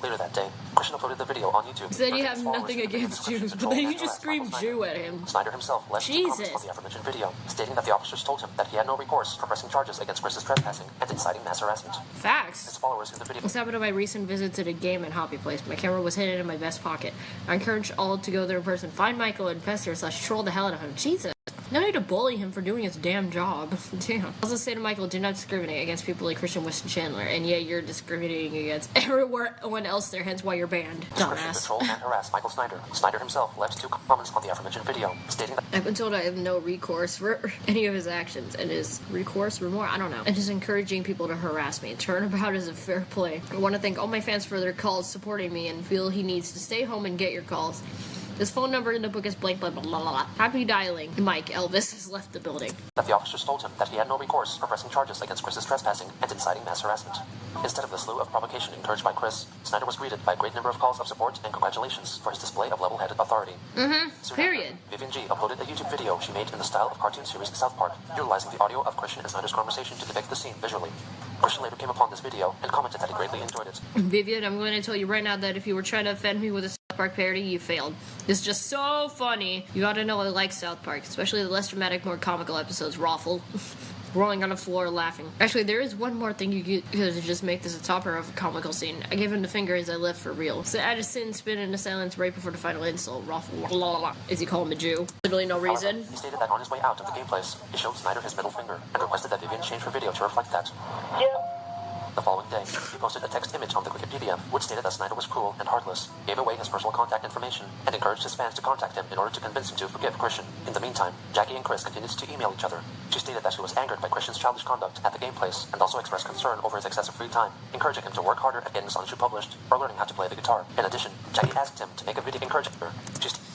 Later that day, Christian uploaded the video on YouTube. Said he had nothing against Jews, but then he just screamed Jew at him. Snyder himself left two comments on the aforementioned video, stating that the officers told him that he had no recourse for pressing charges against Chris's trespassing and inciting mass harassment. Facts. His followers in the video. This happened on my recent visit to the game and hobby place. My camera was hidden in my vest pocket. I encourage all to go there in person, find Michael and pester/troll the hell out of him. Jesus. No need to bully him for doing his damn job. Damn. I also say to Michael, do not discriminate against people like Christian Weston Chandler, and yet you're discriminating against everyone else there, hence why you're banned. Christian controlled and harassed Michael Snyder. Snyder himself left two comments on the aforementioned video, stating that I've been told I have no recourse for any of his actions, and his recourse, remorse, I don't know. And just encouraging people to harass me. Turnabout is a fair play. I want to thank all my fans for their calls supporting me and feel he needs to stay home and get your calls. His phone number in the book is blank, blah, blah, blah, blah. Happy dialing. Mike, Elvis has left the building. That the officers told him that he had no recourse for pressing charges against Chris's trespassing and inciting mass harassment. Instead of the slew of provocation encouraged by Chris, Snyder was greeted by a great number of calls of support and congratulations for his display of level-headed authority. Period. Vivian G uploaded a YouTube video she made in the style of cartoon series South Park, utilizing the audio of Christian and Snyder's conversation to depict the scene visually. Christian later came upon this video and commented that he greatly enjoyed it. Vivian, I'm going to tell you right now that if you were trying to offend me with a South Park parody, you failed. It's just so funny. You gotta know I like South Park, especially the less dramatic, more comical episodes. Raffle. Rolling on the floor laughing. Actually, there is one more thing you could just make this a topper of a comical scene. I gave him the finger as I left for real. So I just sit and spin into silence right before the final insult. Raffle. As he called him a Jew. Literally no reason. He stated that on his way out of the game place, he showed Snyder his middle finger and requested that Vivian change her video to reflect that. Yeah. The following day, he posted a text image on the Wikipedia, which stated that Snyder was cruel and heartless, gave away his personal contact information, and encouraged his fans to contact him in order to convince him to forgive Christian. In the meantime, Jackie and Chris continued to email each other. She stated that she was angered by Christian's childish conduct at the game place, and also expressed concern over his excessive free time, encouraging him to work harder at getting songs published, or learning how to play the guitar. In addition, Jackie asked him to make a video encouraging her.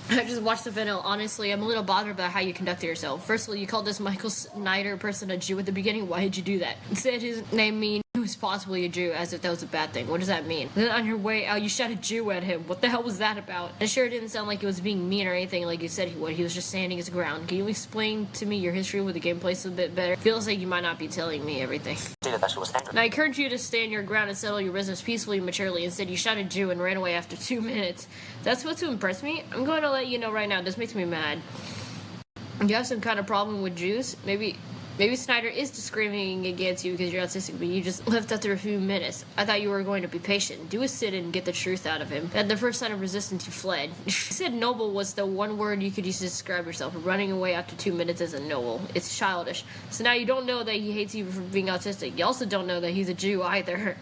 I just watched the video. Honestly, I'm a little bothered about how you conducted yourself. Firstly, you called this Michael Snyder person a Jew at the beginning. Why did you do that? Said his name mean he was possibly a Jew, as if that was a bad thing. What does that mean? Then on your way out, you shot a Jew at him. What the hell was that about? It sure didn't sound like he was being mean or anything like you said he would. He was just standing his ground. Can you explain to me your history with the gameplay a bit better? Feels like you might not be telling me everything. Stated that she was angered. And I encourage you to stand your ground and settle your business peacefully and maturely. Instead, you shot a Jew and ran away after 2 minutes. That's supposed to impress me? I'm going to let you know right now. This makes me mad. You have some kind of problem with Jews? Maybe Snyder is discriminating against you because you're autistic, but you just left after a few minutes. I thought you were going to be patient. Do a sit-in and get the truth out of him. At the first sign of resistance, you fled. You said noble was the one word you could use to describe yourself. Running away after 2 minutes isn't noble. It's childish. So now you don't know that he hates you for being autistic. You also don't know that he's a Jew either.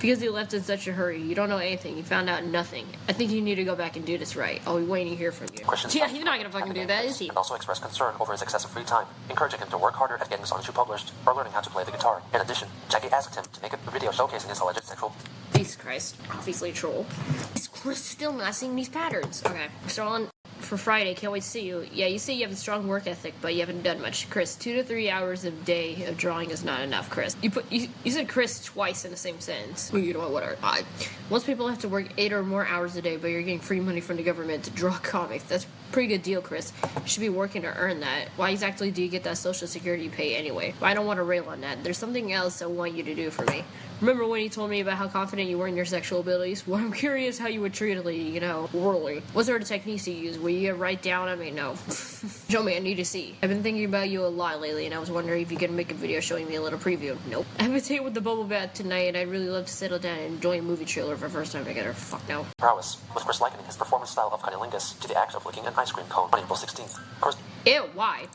Because he left in such a hurry. You don't know anything. You found out nothing. I think you need to go back and do this right. I'll be waiting to hear from you. Yeah, he's not gonna fucking do that, is he? And also expressed concern over his excessive free time, encouraging him to work harder at getting songs published, or learning how to play the guitar. In addition, Jackie asked him to make a video showcasing his alleged sexual... Jesus Christ. Obviously a troll. We're still not seeing these patterns. Okay. So on for Friday, can't wait to see you. Yeah, you say you have a strong work ethic, but you haven't done much. Chris, 2 to 3 hours a day of drawing is not enough, Chris. You said Chris twice in the same sentence. Well, you know what, whatever. Most people have to work 8 or more hours a day, but you're getting free money from the government to draw comics. That's pretty good deal, Chris. You should be working to earn that. Why exactly do you get that Social Security pay anyway? But I don't want to rail on that. There's something else I want you to do for me. Remember when you told me about how confident you were in your sexual abilities? Well, I'm curious how you would treat a, orally. What sort of techniques you use? Will you write down? I mean, no. Show me, I need to see. I've been thinking about you a lot lately, and I was wondering if you could make a video showing me a little preview. Nope. I have a date with the bubble bath tonight, and I'd really love to settle down and enjoy a movie trailer for the first time together. Fuck no. Prowess, with Chris likening his performance style of cunnilingus to the act of licking an ice cream cone on April 16th. Chris Ew, why?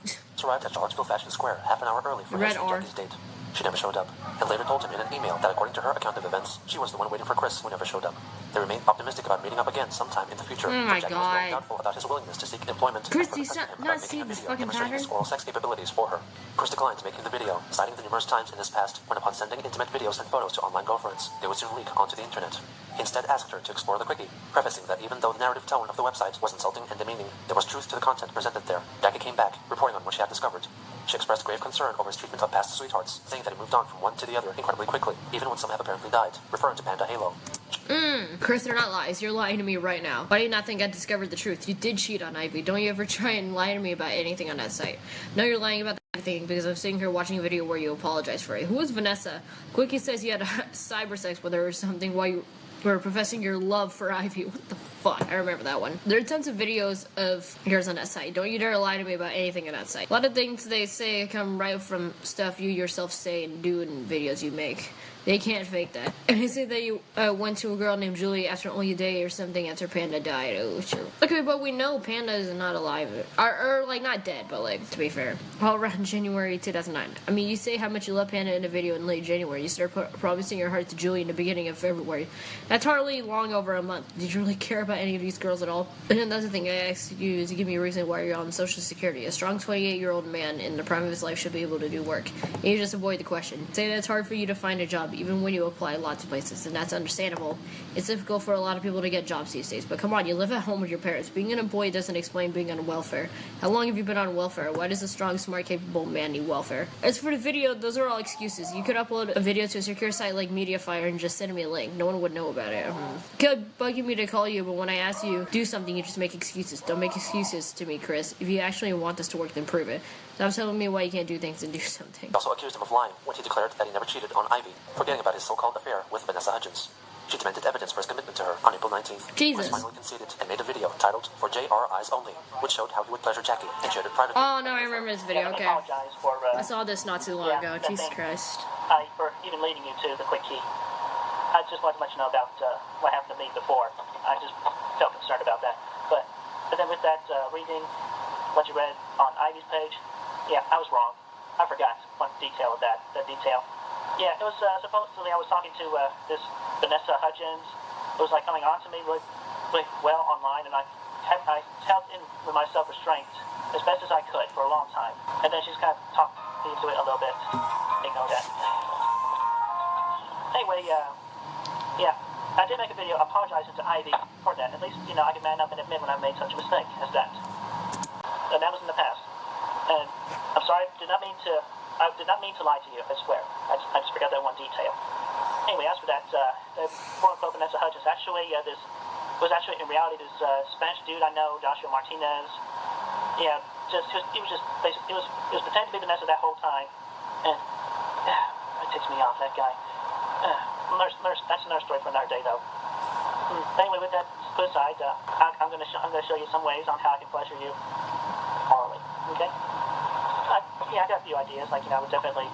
arrived at Charlottesville Fashion Square half an hour early for his and Jackie's date. She never showed up, and later told him in an email that according to her account of events, she was the one waiting for Chris who never showed up. They remained optimistic about meeting up again sometime in the future. Oh my Jackie God. was very doubtful about his willingness to seek employment. Chris, and you protested him not about see making a this video fucking demonstrating his pattern? oral sex capabilities for her. Chris declined making the video, citing the numerous times in his past when upon sending intimate videos and photos to online girlfriends, they would soon leak onto the internet. He instead asked her to explore the quickie, prefacing that even though the narrative tone of the website was insulting and demeaning, there was truth to the content presented there. Jackie came back, reporting on what she had discovered. She expressed grave concern over his treatment of past sweethearts, saying that he moved on from one to the other incredibly quickly, even when some have apparently died, referring to Panda Halo. Chris, they're not lies. You're lying to me right now. Why do you not think I discovered the truth? You did cheat on Ivy. Don't you ever try and lie to me about anything on that site. No, you're lying about everything because I'm sitting here watching a video where you apologize for it. Who is Vanessa? Quickie says you had cyber sex with her or something while you were professing your love for Ivy. What the fuck? I remember that one. There are tons of videos of yours on that site. Don't you dare lie to me about anything on that site. A lot of things they say come right from stuff you yourself say and do in videos you make. They can't fake that. And they say that you went to a girl named Julie after only a day or something after Panda died. Oh, sure. Okay, but we know Panda is not alive. Or like, not dead, but like, to be fair. All around January 2009. I mean, you say how much you love Panda in a video in late January. You start promising your heart to Julie in the beginning of February. That's hardly long over a month. Did you really care about any of these girls at all? And another thing I ask you is to give me a reason why you're on Social Security. A strong 28-year-old man in the prime of his life should be able to do work. And you just avoid the question. Say that it's hard for you to find a job even when you apply lots of places, and that's understandable. It's difficult for a lot of people to get jobs these days, but come on, you live at home with your parents. Being an employee doesn't explain being on welfare. How long have you been on welfare? Why does a strong, smart, capable man need welfare? As for the video, those are all excuses. You could upload a video to a secure site like Mediafire and just send me a link. No one would know about it. Could bugging me to call you, but when I ask you do something, you just make excuses. Don't make excuses to me, Chris. If you actually want this to work, then prove it. Stop telling me why you can't do things and do something. He also accused him of lying when he declared that he never cheated on Ivy, forgetting about his so-called affair with Vanessa Hudgens. She demanded evidence for his commitment to her on April 19th. Jesus. Chris finally conceded and made a video titled For JR Eyes Only, which showed how he would pleasure Jackie and shared it privately. Oh, no, I remember this video. Okay. I apologize for, I saw this not too long ago. Jesus Christ. for even leading you to the quick key. I just wanted to let you know about what happened to me before. I just felt concerned about that. But then with that reading, what you read on Ivy's page, yeah, I was wrong. I forgot one detail of that detail. Yeah, it was supposedly I was talking to this Vanessa Hudgens. It was like coming on to me really well online, and I held in with my self-restraint as best as I could for a long time. And then she's kind of talked me into it a little bit. Ignore that. Anyway, yeah, I did make a video apologizing to Ivy for that. At least, I can man up and admit when I made such a mistake as that. And that was in the past. And I'm sorry, I did not mean to lie to you, I swear. I just forgot that one detail. Anyway, as for that, the quote-unquote Vanessa Hudgens, actually, was actually in reality this Spanish dude I know, Joshua Martinez. Yeah, he was pretending to be Vanessa that whole time. And it ticks me off, that guy. That's another story for another day, though. Anyway, with that put aside, I'm gonna show you some ways on how I can pleasure you orally. Okay? I got a few ideas. Like, I would definitely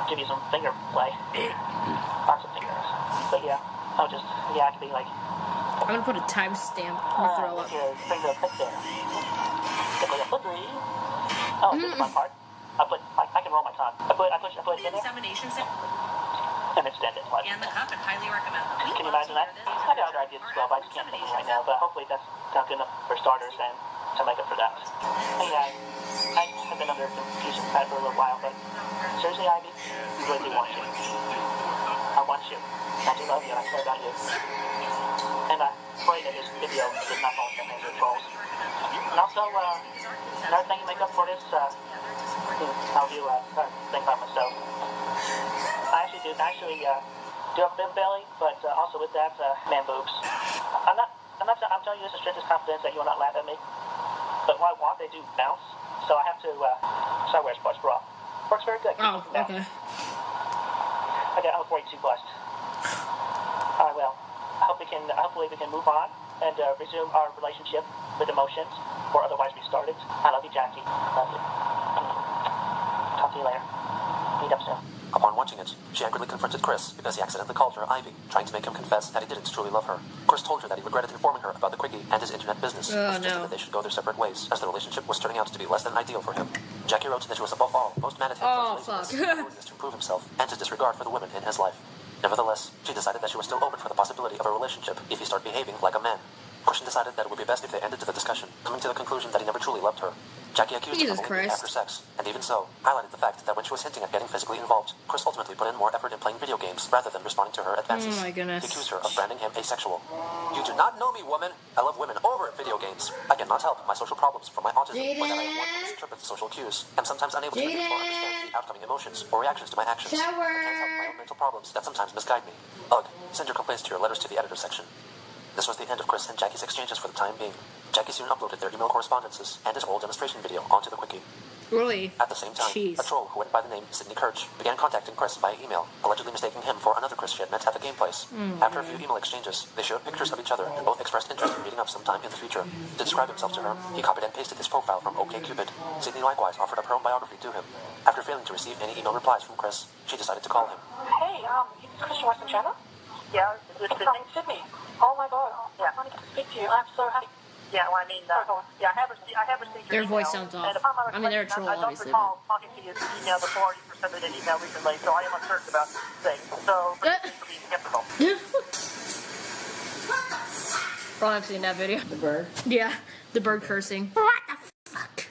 give you some finger play, lots of fingers. But yeah, I could be like. I'm gonna put a timestamp. Throw up. Finger up there. Oh, this is my part. I can roll my tongue. I put it in there. And extend it. And the cup, and highly recommend. Can you imagine that? I got other ideas as well, but I just can't think of them right now. But hopefully that's not good enough for starters and to make up for that. Hey, I have been under confusion for a little while, but seriously, Ivy, I really do want you. I want you. I do love you, and I care about you. And I pray that this video does not fall into the hands of trolls. And also, another thing to make up for this, I'll do a thing by myself. I actually do have a bit of belly, but also with that, man boobs. I'm telling you this in strictest confidence that you will not laugh at me. But when I want, they do bounce. So I have to, so I wear a sports bra. Works very good. Oh, okay. Okay, I was way too blessed. All right, well, hopefully we can move on and resume our relationship with emotions, or otherwise restart it. I love you, Jackie. Love you. Talk to you later. Meet up soon. Upon watching it, she angrily confronted Chris because he accidentally called her Ivy, trying to make him confess that he didn't truly love her. Chris told her that he regretted informing her about the quickie and his internet business, and suggested that they should go their separate ways, as the relationship was turning out to be less than ideal for him. Jackie wrote that she was above all most mad at him for his laziness, willingness to improve himself, and his disregard for the women in his life. Nevertheless, she decided that she was still open for the possibility of a relationship if he started behaving like a man. Christian decided that it would be best if they ended the discussion, coming to the conclusion that he never truly loved her. Jackie accused him of only after sex, and even so, highlighted the fact that when she was hinting at getting physically involved, Chris ultimately put in more effort in playing video games rather than responding to her advances. Oh my goodness. He accused her of branding him asexual. You do not know me, woman. I love women over at video games. I cannot help my social problems from my autism, or that I misinterpret social cues, and sometimes unable to predict or understand the outcoming emotions or reactions to my actions. I can't help my own mental problems that sometimes misguide me. Ugh, send your complaints to your letters to the editor section. This was the end of Chris and Jackie's exchanges for the time being. Jackie soon uploaded their email correspondences and his whole demonstration video onto the quickie. Really? At the same time, a troll who went by the name Sydney Kirch began contacting Chris via email, allegedly mistaking him for another Chris she had met at the game place. After a few email exchanges, they showed pictures of each other and both expressed interest in meeting up sometime in the future. To describe himself to her, he copied and pasted his profile from OkCupid. Sydney likewise offered up her own biography to him. After failing to receive any email replies from Chris, she decided to call him. Hey, is Christian Western Channel? Yeah, is this Sydney? Sydney. Oh my God. Yeah. I wanted to speak to you. I'm so happy. Yeah, well, I mean, yeah, I have received your Their voice email, sounds off. and upon my I mean, they're a troll, I don't obviously. recall talking to you through email before you presented an email recently, so I am uncertain about things. So, for being skeptical. Oh, I've seen that video. The bird? Yeah, the bird cursing. What the fuck?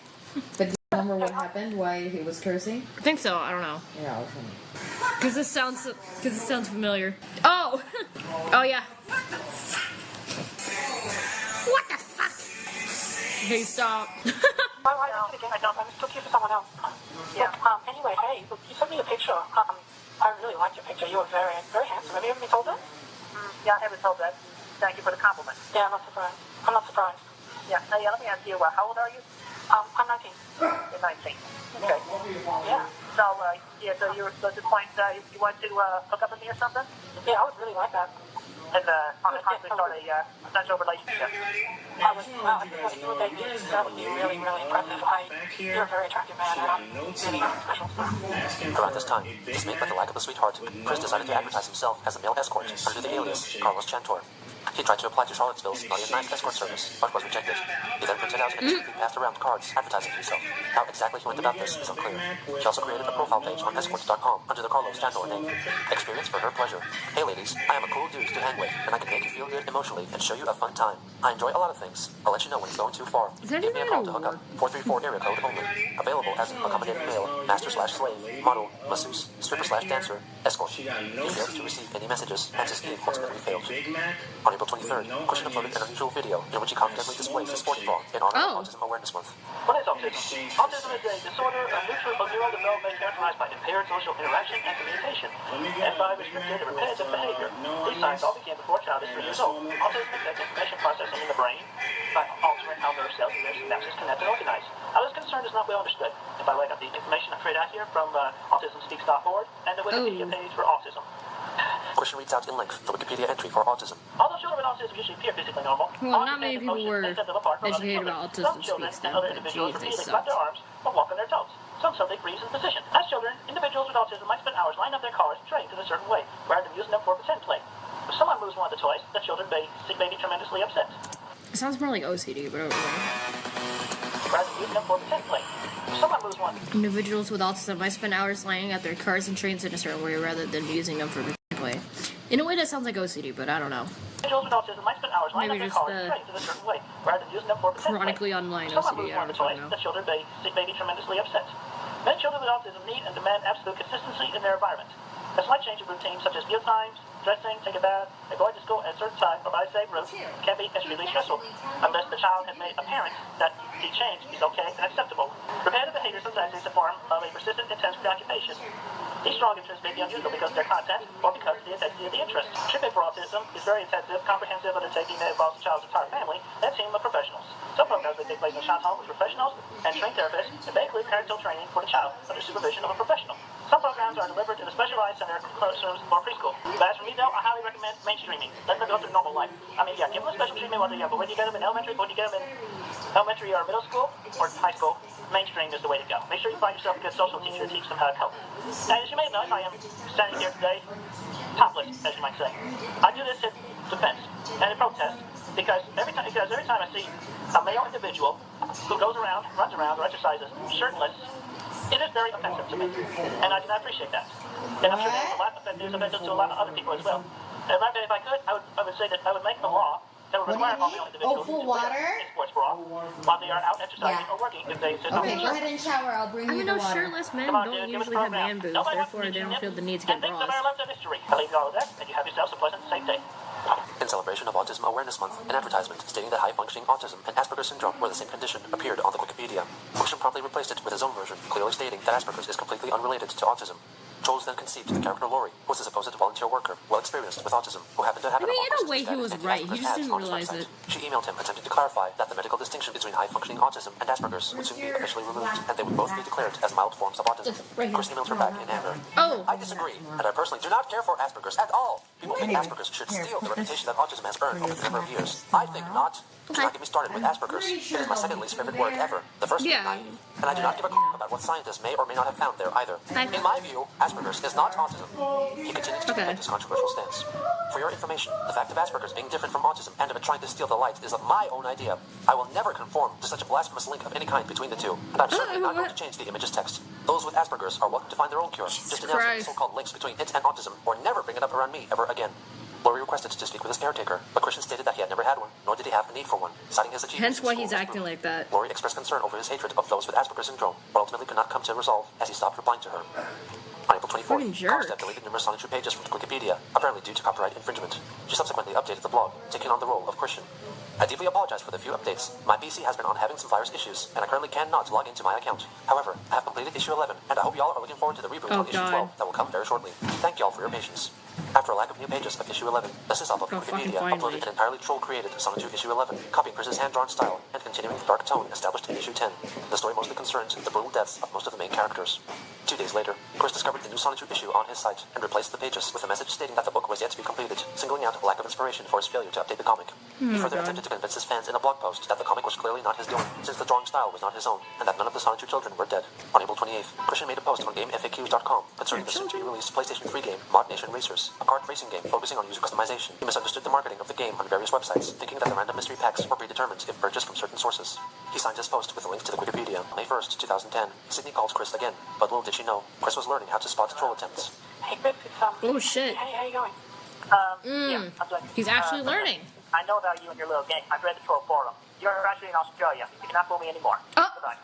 But do you remember what happened? Why he was cursing? I think so, I don't know. Yeah, I'll tell you. Because this sounds familiar. Oh! Oh, yeah. What the fuck? Hey, stop. I don't. I'm still here for someone else. Yeah. Anyway, hey, you sent me a picture. I really liked your picture. You were very, very handsome. Have you ever been told that? Yeah, I haven't told that. Thank you for the compliment. Yeah, I'm not surprised. I'm not surprised. Yeah, hey, let me ask you, how old are you? I'm 19. You're 19. Okay. Yeah. So, so you were at the point, you want to hook up with me or something? Yeah, I would really like that. And possibly start a potential relationship. Wow, I think what you would make me, that would be really, really impressive. You're a very attractive man, and I'm really special stuff. Around this time, dismayed by the lack of a sweetheart, Chris decided to advertise himself as a male escort under the alias Carlos Chantor. He tried to apply to Charlottesville's Naughty and Nice escort service, but was rejected. He then printed out and cheaply passed around cards advertising himself. How exactly he went about this is unclear. He also created a profile page on escorts.com under the Carlos Chantor name. Experience for her pleasure. Hey ladies, I am a cool dude to hang with, and I can make you feel good emotionally and show you a fun time. I enjoy a lot of things. I'll let you know when it's going too far. Give me a call to hook up. 434 area code only. Available as an accommodating male, master/slave, model, masseuse, stripper/dancer, escort. He failed to receive any messages, and his scheme ultimately failed. On April 23rd, Christian uploaded an unusual video in which he confidently displays his sports bra in honor of Autism Awareness Month. What is autism? Autism is a disorder of neural development characterized by impaired social interaction and communication, and by restricted and repetitive behavior. These signs all began before a child is 3 years old. Autism affects information processing in the brain by altering how nerve cells and their synapses connect and organize. How this concern is not well understood. And by way of the information I created out here from autismspeaks.org and the Wikipedia page for autism. Christian reads out in length the Wikipedia entry for autism. Although children with autism usually appear physically normal, well, not many people were educated about autism speaks then, but geez, they suck. their arms or walk on their toes. Some subject breathes in position. As children, individuals with autism might spend hours lining up their cars and trains in a certain way, rather than using them for pretend play. If someone moves one of the toys, the children may be tremendously upset. It sounds more like OCD, but okay. Rather than using them for pretend play. If someone moves one. Individuals with autism might spend hours lining up their cars and trains in a certain way, rather than using them for pretend play. In a way, that sounds like OCD, but I don't know. Individuals with autism might spend hours lining up their cars and trains in a certain way, rather than using them for pretend play. Chronically online if someone OCD, moves one of the toys, the children may be tremendously upset. Many children with autism need and demand absolute consistency in their environment. A slight change of routine, such as meal times, dressing, take a bath, and going to school at a certain time or by a safe route, can be extremely stressful, unless the child has made apparent that the change is okay and acceptable. Repetitive behavior sometimes takes the form of a persistent, intense preoccupation. These strong interests may be unusual because of their content or because of the intensity of the interest. Treatment for autism is very intensive, comprehensive undertaking that involves the child's entire family and a team of professionals. Some programs may take place in a child's home with professionals and trained therapists, and may include parental training for the child under supervision of a professional. Some programs are delivered in a specialized center, classrooms, or preschool. But as for me, though, I highly recommend mainstreaming. Let them go through normal life. I mean, yeah, give them a special treatment whether but when you get them in elementary, when you get them in elementary or middle school or high school, mainstream is the way to go. Make sure you find yourself a good social teacher to teach them how to cope. And as you may have noticed, I am standing here today topless, as you might say. I do this in defense and in protest because every time I see a male individual who runs around, or exercises shirtless, it is very offensive to me, and I do not appreciate that. And I'm sure there's offensive to a lot of other people as well. And if I could, I would say that I would make a law that would require all male individuals to wear a sports bra while they are out exercising or working. If they okay, go ahead and shower. I'll bring you the water. Shirtless men don't usually have man boobs, therefore they don't feel the need to get bras. I leave you all of that, and you have yourselves a pleasant, safe day. In celebration of Autism Awareness Month, an advertisement stating that high-functioning autism and Asperger's syndrome were the same condition appeared on the Wikipedia. Christian promptly replaced it with his own version, clearly stating that Asperger's is completely unrelated to autism. Trolls then conceived the character Lori, who was a supposed volunteer worker, well experienced with autism, who happened to have in a way he was right, he just didn't realize it. She emailed him attempting to clarify that the medical distinction between high-functioning autism and Asperger's would soon be officially removed, and they would both be declared as mild forms of autism. Chris emailed her back in anger. I disagree, and I personally do not care for Asperger's at all. People think Asperger's should steal the reputation that autism has earned over the number of years. I think not. Do not get me started with Asperger's. It is my second least favorite word ever. The first being naive. And I do not give a about what scientists may or may not have found there either. In my view, Asperger's is not autism. He continues to defend his controversial stance. For your information, the fact of Asperger's being different from autism and of it trying to steal the light is of my own idea. I will never conform to such a blasphemous link of any kind between the two, and I'm certainly not going to change the image's text. Those with Asperger's are welcome to find their own cure. Just announce the so-called links between it and autism, or never bring it up around me ever again. Lori requested to speak with his caretaker, but Christian stated that he had never had one, nor did he have a need for one, citing his achievements. Hence why he's acting like that. Lori expressed concern over his hatred of those with Asperger's syndrome, but ultimately could not come to a resolve as he stopped replying to her. On April 24th, Comstep deleted numerous Sonichu pages from Wikipedia, apparently due to copyright infringement. She subsequently updated the blog, taking on the role of Christian. I deeply apologize for the few updates. My PC has been on having some virus issues, and I currently cannot log into my account. However, I have completed issue 11, and I hope y'all are looking forward to the reboot on issue 12 that will come very shortly. Thank y'all for your patience. After a lack of new pages of issue 11, the sysop of Wikipedia uploaded an entirely troll-created Sonichu issue 11, copying Chris's hand-drawn style and continuing the dark tone established in issue 10. The story mostly concerns the brutal deaths of most of the main characters. 2 days later, Chris discovered the new Sonichu issue on his site and replaced the pages with a message stating that the book was yet to be completed, singling out a lack of inspiration for his failure to update the comic. He further attempted to convince his fans in a blog post that the comic was clearly not his doing, since the drawing style was not his own, and that none of the Sonichu children were dead. On April 28th, Christian made a post on GameFAQs.com concerning the soon-to-be-released PlayStation 3 game, Mod Nation Racers, a kart racing game focusing on user customization. He misunderstood the marketing of the game on various websites, thinking that the random mystery packs were predetermined if purchased from certain sources. He signed his post with a link to the Wikipedia. On May 1st, 2010, Sydney calls Chris again, but little did she know, Chris was learning how to spot troll attempts. Hey, Chris, it's, oh, shit. Hey, how you going? Yeah, I'm doing. He's actually learning. I know about you and your little game. I've read the troll forum. You're actually in Australia. You cannot fool me anymore. Goodbye.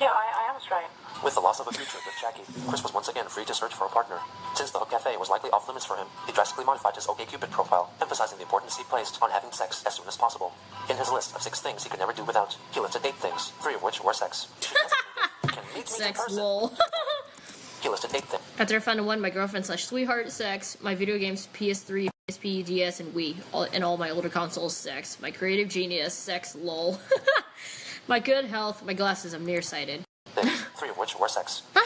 Yeah, I am Australian. With the loss of a future with Jackie, Chris was once again free to search for a partner. Since the Hook Cafe was likely off limits for him, he drastically modified his OkCupid profile, emphasizing the importance he placed on having sex as soon as possible. In his list of 6 things he could never do without, he listed 8 things, 3 of which were sex. Sex, lol. He listed 8 things. After I found one, my girlfriend / sweetheart, sex, my video games, PS3, PSP, DS, and Wii, and all my older consoles, sex, my creative genius, sex, lol. My good health, my glasses, I'm nearsighted. 3 of which were sex. You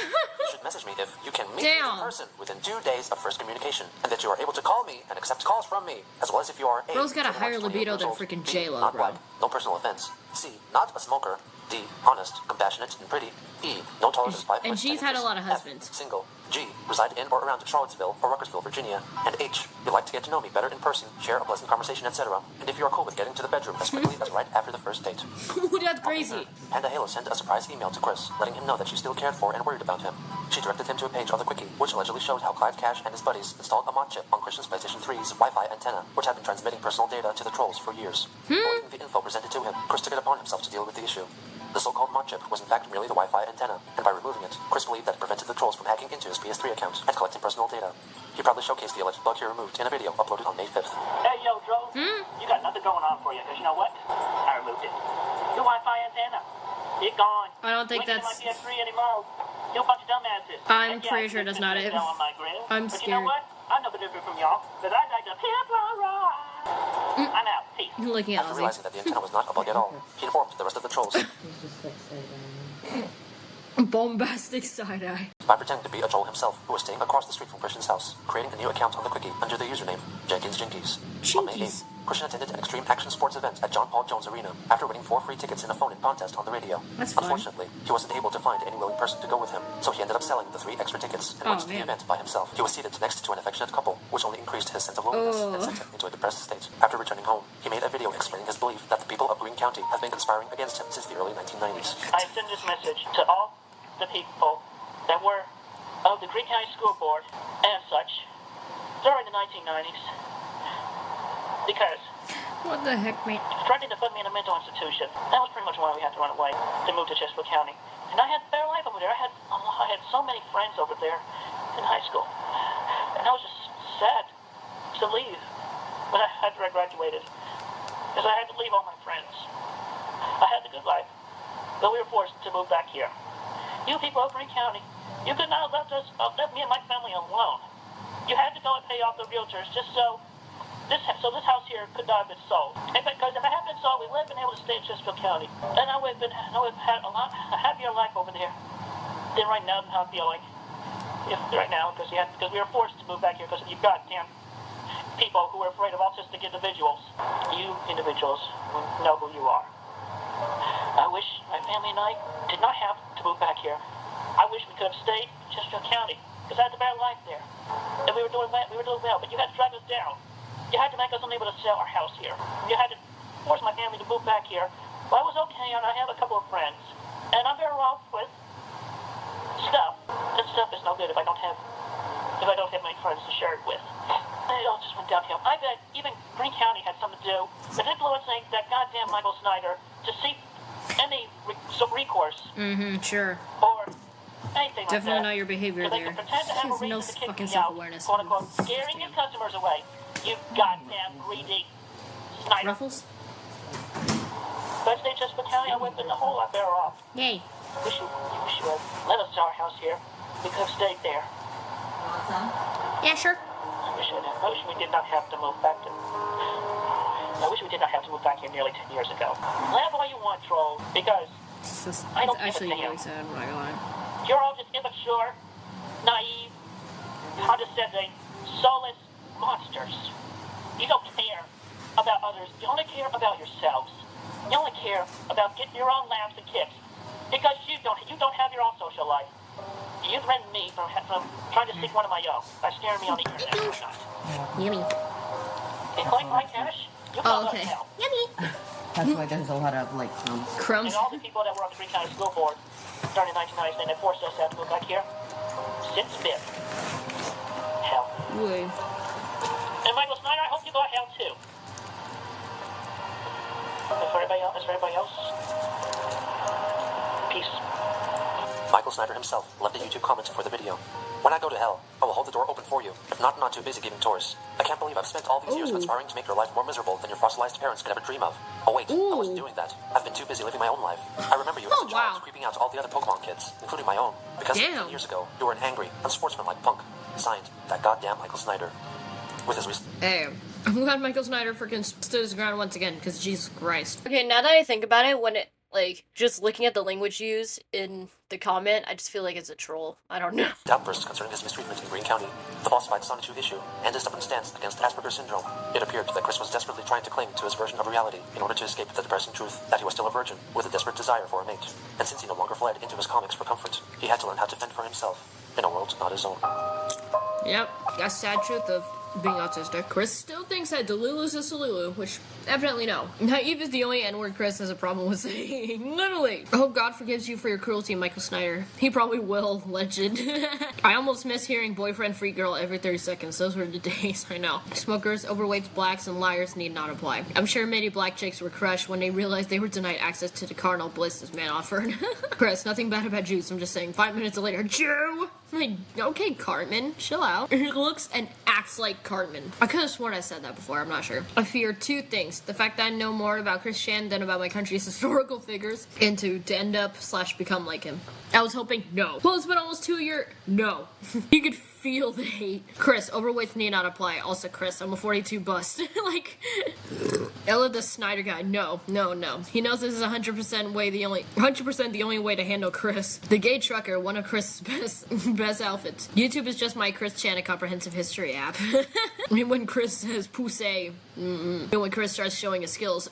should message me if you can meet me in person within 2 days of first communication, and that you are able to call me and accept calls from me, as well as if you are A, Bro's got a higher libido than freaking J-Lo, bro. No personal offense. C, not a smoker. D, honest, compassionate, and pretty. E, no taller than 5 foot. And G's had a lot of husbands. F, single. G, reside in or around Charlottesville or Ruckersville, Virginia. And H, you like to get to know me better in person, share a pleasant conversation, etc. And if you are cool with getting to the bedroom as quickly as right after the first date. That's crazy. Panda Halo sent a surprise email to Chris, letting him know that she still cared for and worried about him. She directed him to a page on the Quickie, which allegedly showed how Clive Cash and his buddies installed a mod chip on Christian's PlayStation 3's Wi-Fi antenna, which had been transmitting personal data to the trolls for years. Avoiding the info presented to him, Chris took it upon himself to deal with the issue. The so-called mod chip was in fact merely the Wi-Fi antenna, and by removing it, Chris believed that it prevented the trolls from hacking into his PS3 account and collecting personal data. He proudly showcased the alleged bug he removed in a video uploaded on May 5th. Hey, yo, Dro, you got nothing going on for you, because you know what? I removed it. Your Wi-Fi antenna. It gone. I don't think that's... my PS3 anymore. You a bunch of dumbasses. I'm pretty sure that's not it. I'm scared. But you know what? I'm no different from y'all, because I like to hip hop rock. I'm out. Peace. Looking at After realizing that the antenna was not a bug at all, he informed the rest of the trolls bombastic side-eye. by pretending to be a troll himself who was staying across the street from Christian's house, creating a new account on the Quickie under the username Jenkins Jinkies. On May 8th, Christian attended an extreme action sports event at John Paul Jones Arena after winning 4 free tickets in a phone-in contest on the radio. That's fun. Unfortunately, he wasn't able to find any willing person to go with him, so he ended up selling the 3 extra tickets and went to the event by himself. He was seated next to an affectionate couple, which only increased his sense of loneliness and sent him into a depressed state. After returning home, he made a video explaining his belief that the people of Greene County have been conspiring against him since the early 1990s. I send this message to all the people that were of the Greene County School Board and such during the 1990s because What the heck, mate? threatening to put me in a mental institution. That was pretty much why we had to run away to move to Chesterfield County. And I had a better life over there. I had so many friends over there in high school. And I was just sad to leave when after I graduated. Because I had to leave all my friends. I had the good life. But we were forced to move back here. You people of Greene County, you could not have left me and my family alone. You had to go and pay off the realtors just so this house here could not have been sold. And because if it had been sold, we would have been able to stay in Chesterfield County. And I would have had a happier life over there than right now, than how I feel like right now, because we were forced to move back here because of you goddamn people who were afraid of autistic individuals. You individuals know who you are. I wish my family and I did not have to move back here. I wish we could have stayed in Chesterfield County because I had a better life there, and we were doing well. But you had to drag us down. You had to make us unable to sell our house here. You had to force my family to move back here. Well, I was okay, and I have a couple of friends, and I'm better off with stuff. That stuff is no good if I don't have many friends to share it with. It all just went downhill. I bet even Greene County had something to do with influencing that goddamn Michael Snyder to seek any recourse. Sure. Or anything like that. Definitely know your behavior so there. They can pretend to have a He has no reason to kick fucking me out, self-awareness. quote unquote, scaring his customers away. You goddamn greedy Snyder. Ruffles? But if they just put County, I would have been a whole lot better off. Yay. Wish you had let us sell our house here. We could have stayed there. Yeah, sure. I wish we did not have to move back to. I wish we did not have to move back here nearly 10 years ago. Laugh all you want, troll, because I don't It's actually give a damn. really sad, I'm not gonna lie. You're all just immature, naive, condescending, soulless monsters. You don't care about others. You only care about yourselves. You only care about getting your own laughs and kicks because you don't have your own social life. You threatened me from trying to seek one of my own by scaring me on the internet and whatnot. Yummy. And collect my cash, you go to hell. Yummy. That's why there's a lot of like Crumbs. And all the people that were on the Greene County School Board during the 1990s, and they forced us to have to move back here. Sit spit. Hell. Wait. And Michael Snyder, I hope you go to hell too. As for everybody else, peace. Michael Snyder himself left a YouTube comment for the video. When I go to hell, I will hold the door open for you. If not, I'm not too busy giving tours. I can't believe I've spent all these years conspiring to make your life more miserable than your fossilized parents could ever dream of. Oh wait, I wasn't doing that. I've been too busy living my own life. I remember you as a child creeping out all the other Pokemon kids, including my own. Because 10 years ago, you were an angry, unsportsmanlike punk. Signed, that goddamn Michael Snyder. With his Hey, I'm glad Michael Snyder freaking stood his ground once again, because Jesus Christ. Okay, now that I think about it, when it, like, just looking at the language used in the comment, I just feel like it's a troll. I don't know. outbursts concerning his mistreatment in Greene County, the falsified Sonichu issue, and his stubborn stance against Asperger's syndrome. It appeared that Chris was desperately trying to cling to his version of reality in order to escape the depressing truth that he was still a virgin with a desperate desire for a mate. And since he no longer fled into his comics for comfort, he had to learn how to fend for himself in a world not his own. Yep, that's sad truth of being autistic. Chris still thinks that Delulu's a Salulu, which evidently no. Naive is the only N-word Chris has a problem with saying. Literally. I hope God forgives you for your cruelty, Michael Snyder. He probably will, legend. I almost miss hearing boyfriend free girl every 30 seconds. Those were the days, I know. Smokers, overweights, blacks, and liars need not apply. I'm sure many black chicks were crushed when they realized they were denied access to the carnal bliss this man offered. Chris, nothing bad about Jews. I'm just saying 5 minutes later, Jew! I'm like, okay, Cartman, chill out. He looks and acts like Cartman. I could have sworn I said that before, I'm not sure. I fear 2 things. The fact that I know more about Chris Chan than about my country's historical figures, and to end up / become like him. I was hoping, no. Well, it's been almost 2 years. No. You could feel the hate. Chris, overweight need not apply. Also, Chris, I'm a 42 bust. Like, Ella the Snyder guy. No. He knows this is 100% the only way to handle Chris. The gay trucker, one of Chris' best outfits. YouTube is just my Chris Chan, a comprehensive history app. When Chris says poussey, and when Chris starts showing his skills,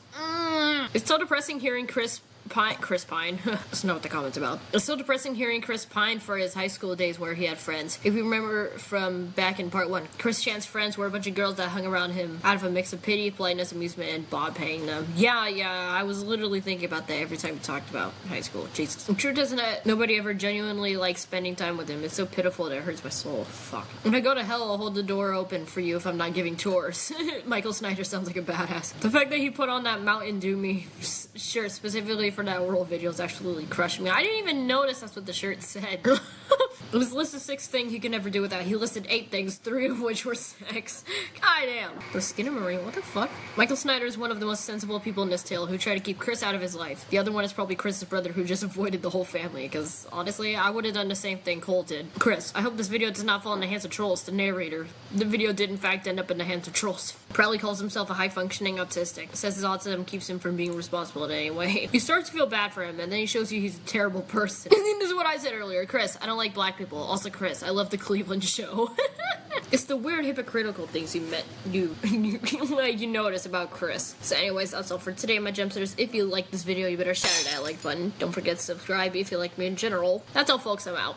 It's so depressing hearing Chris Pine. That's not what the comment's about. It's so depressing hearing Chris pine for his high school days where he had friends. If you remember from back in part 1, Chris Chan's friends were a bunch of girls that hung around him out of a mix of pity, politeness, amusement, and Bob paying them. Yeah, I was literally thinking about that every time we talked about high school. Jesus. I'm sure doesn't nobody ever genuinely likes spending time with him. It's so pitiful that it hurts my soul. Fuck. If I go to hell, I'll hold the door open for you if I'm not giving tours. Michael Snyder sounds like a badass. The fact that he put on that Mountain Dew me shirt specifically for that World video is absolutely crushing me. I didn't even notice that's what the shirt said. It was listed 6 things you can never do without. He listed 8 things, 3 of which were sex. God damn. The Skinner Marine, what the fuck? Michael Snyder is one of the most sensible people in this tale who try to keep Chris out of his life. The other one is probably Chris's brother who just avoided the whole family, because honestly, I would have done the same thing Cole did. Chris, I hope this video does not fall in the hands of trolls. The narrator. The video did in fact end up in the hands of trolls. Probably calls himself a high-functioning autistic. Says his autism keeps him from being responsible in any way. You start to feel bad for him, and then he shows you he's a terrible person. And this is what I said earlier. Chris, I don't like black people. Also, Chris, I love the Cleveland show. It's the weird hypocritical things you notice about Chris. So anyways, that's all for today, my Jumpsters. If you like this video, you better shout it that like button. Don't forget to subscribe if you like me in general. That's all, folks. I'm out.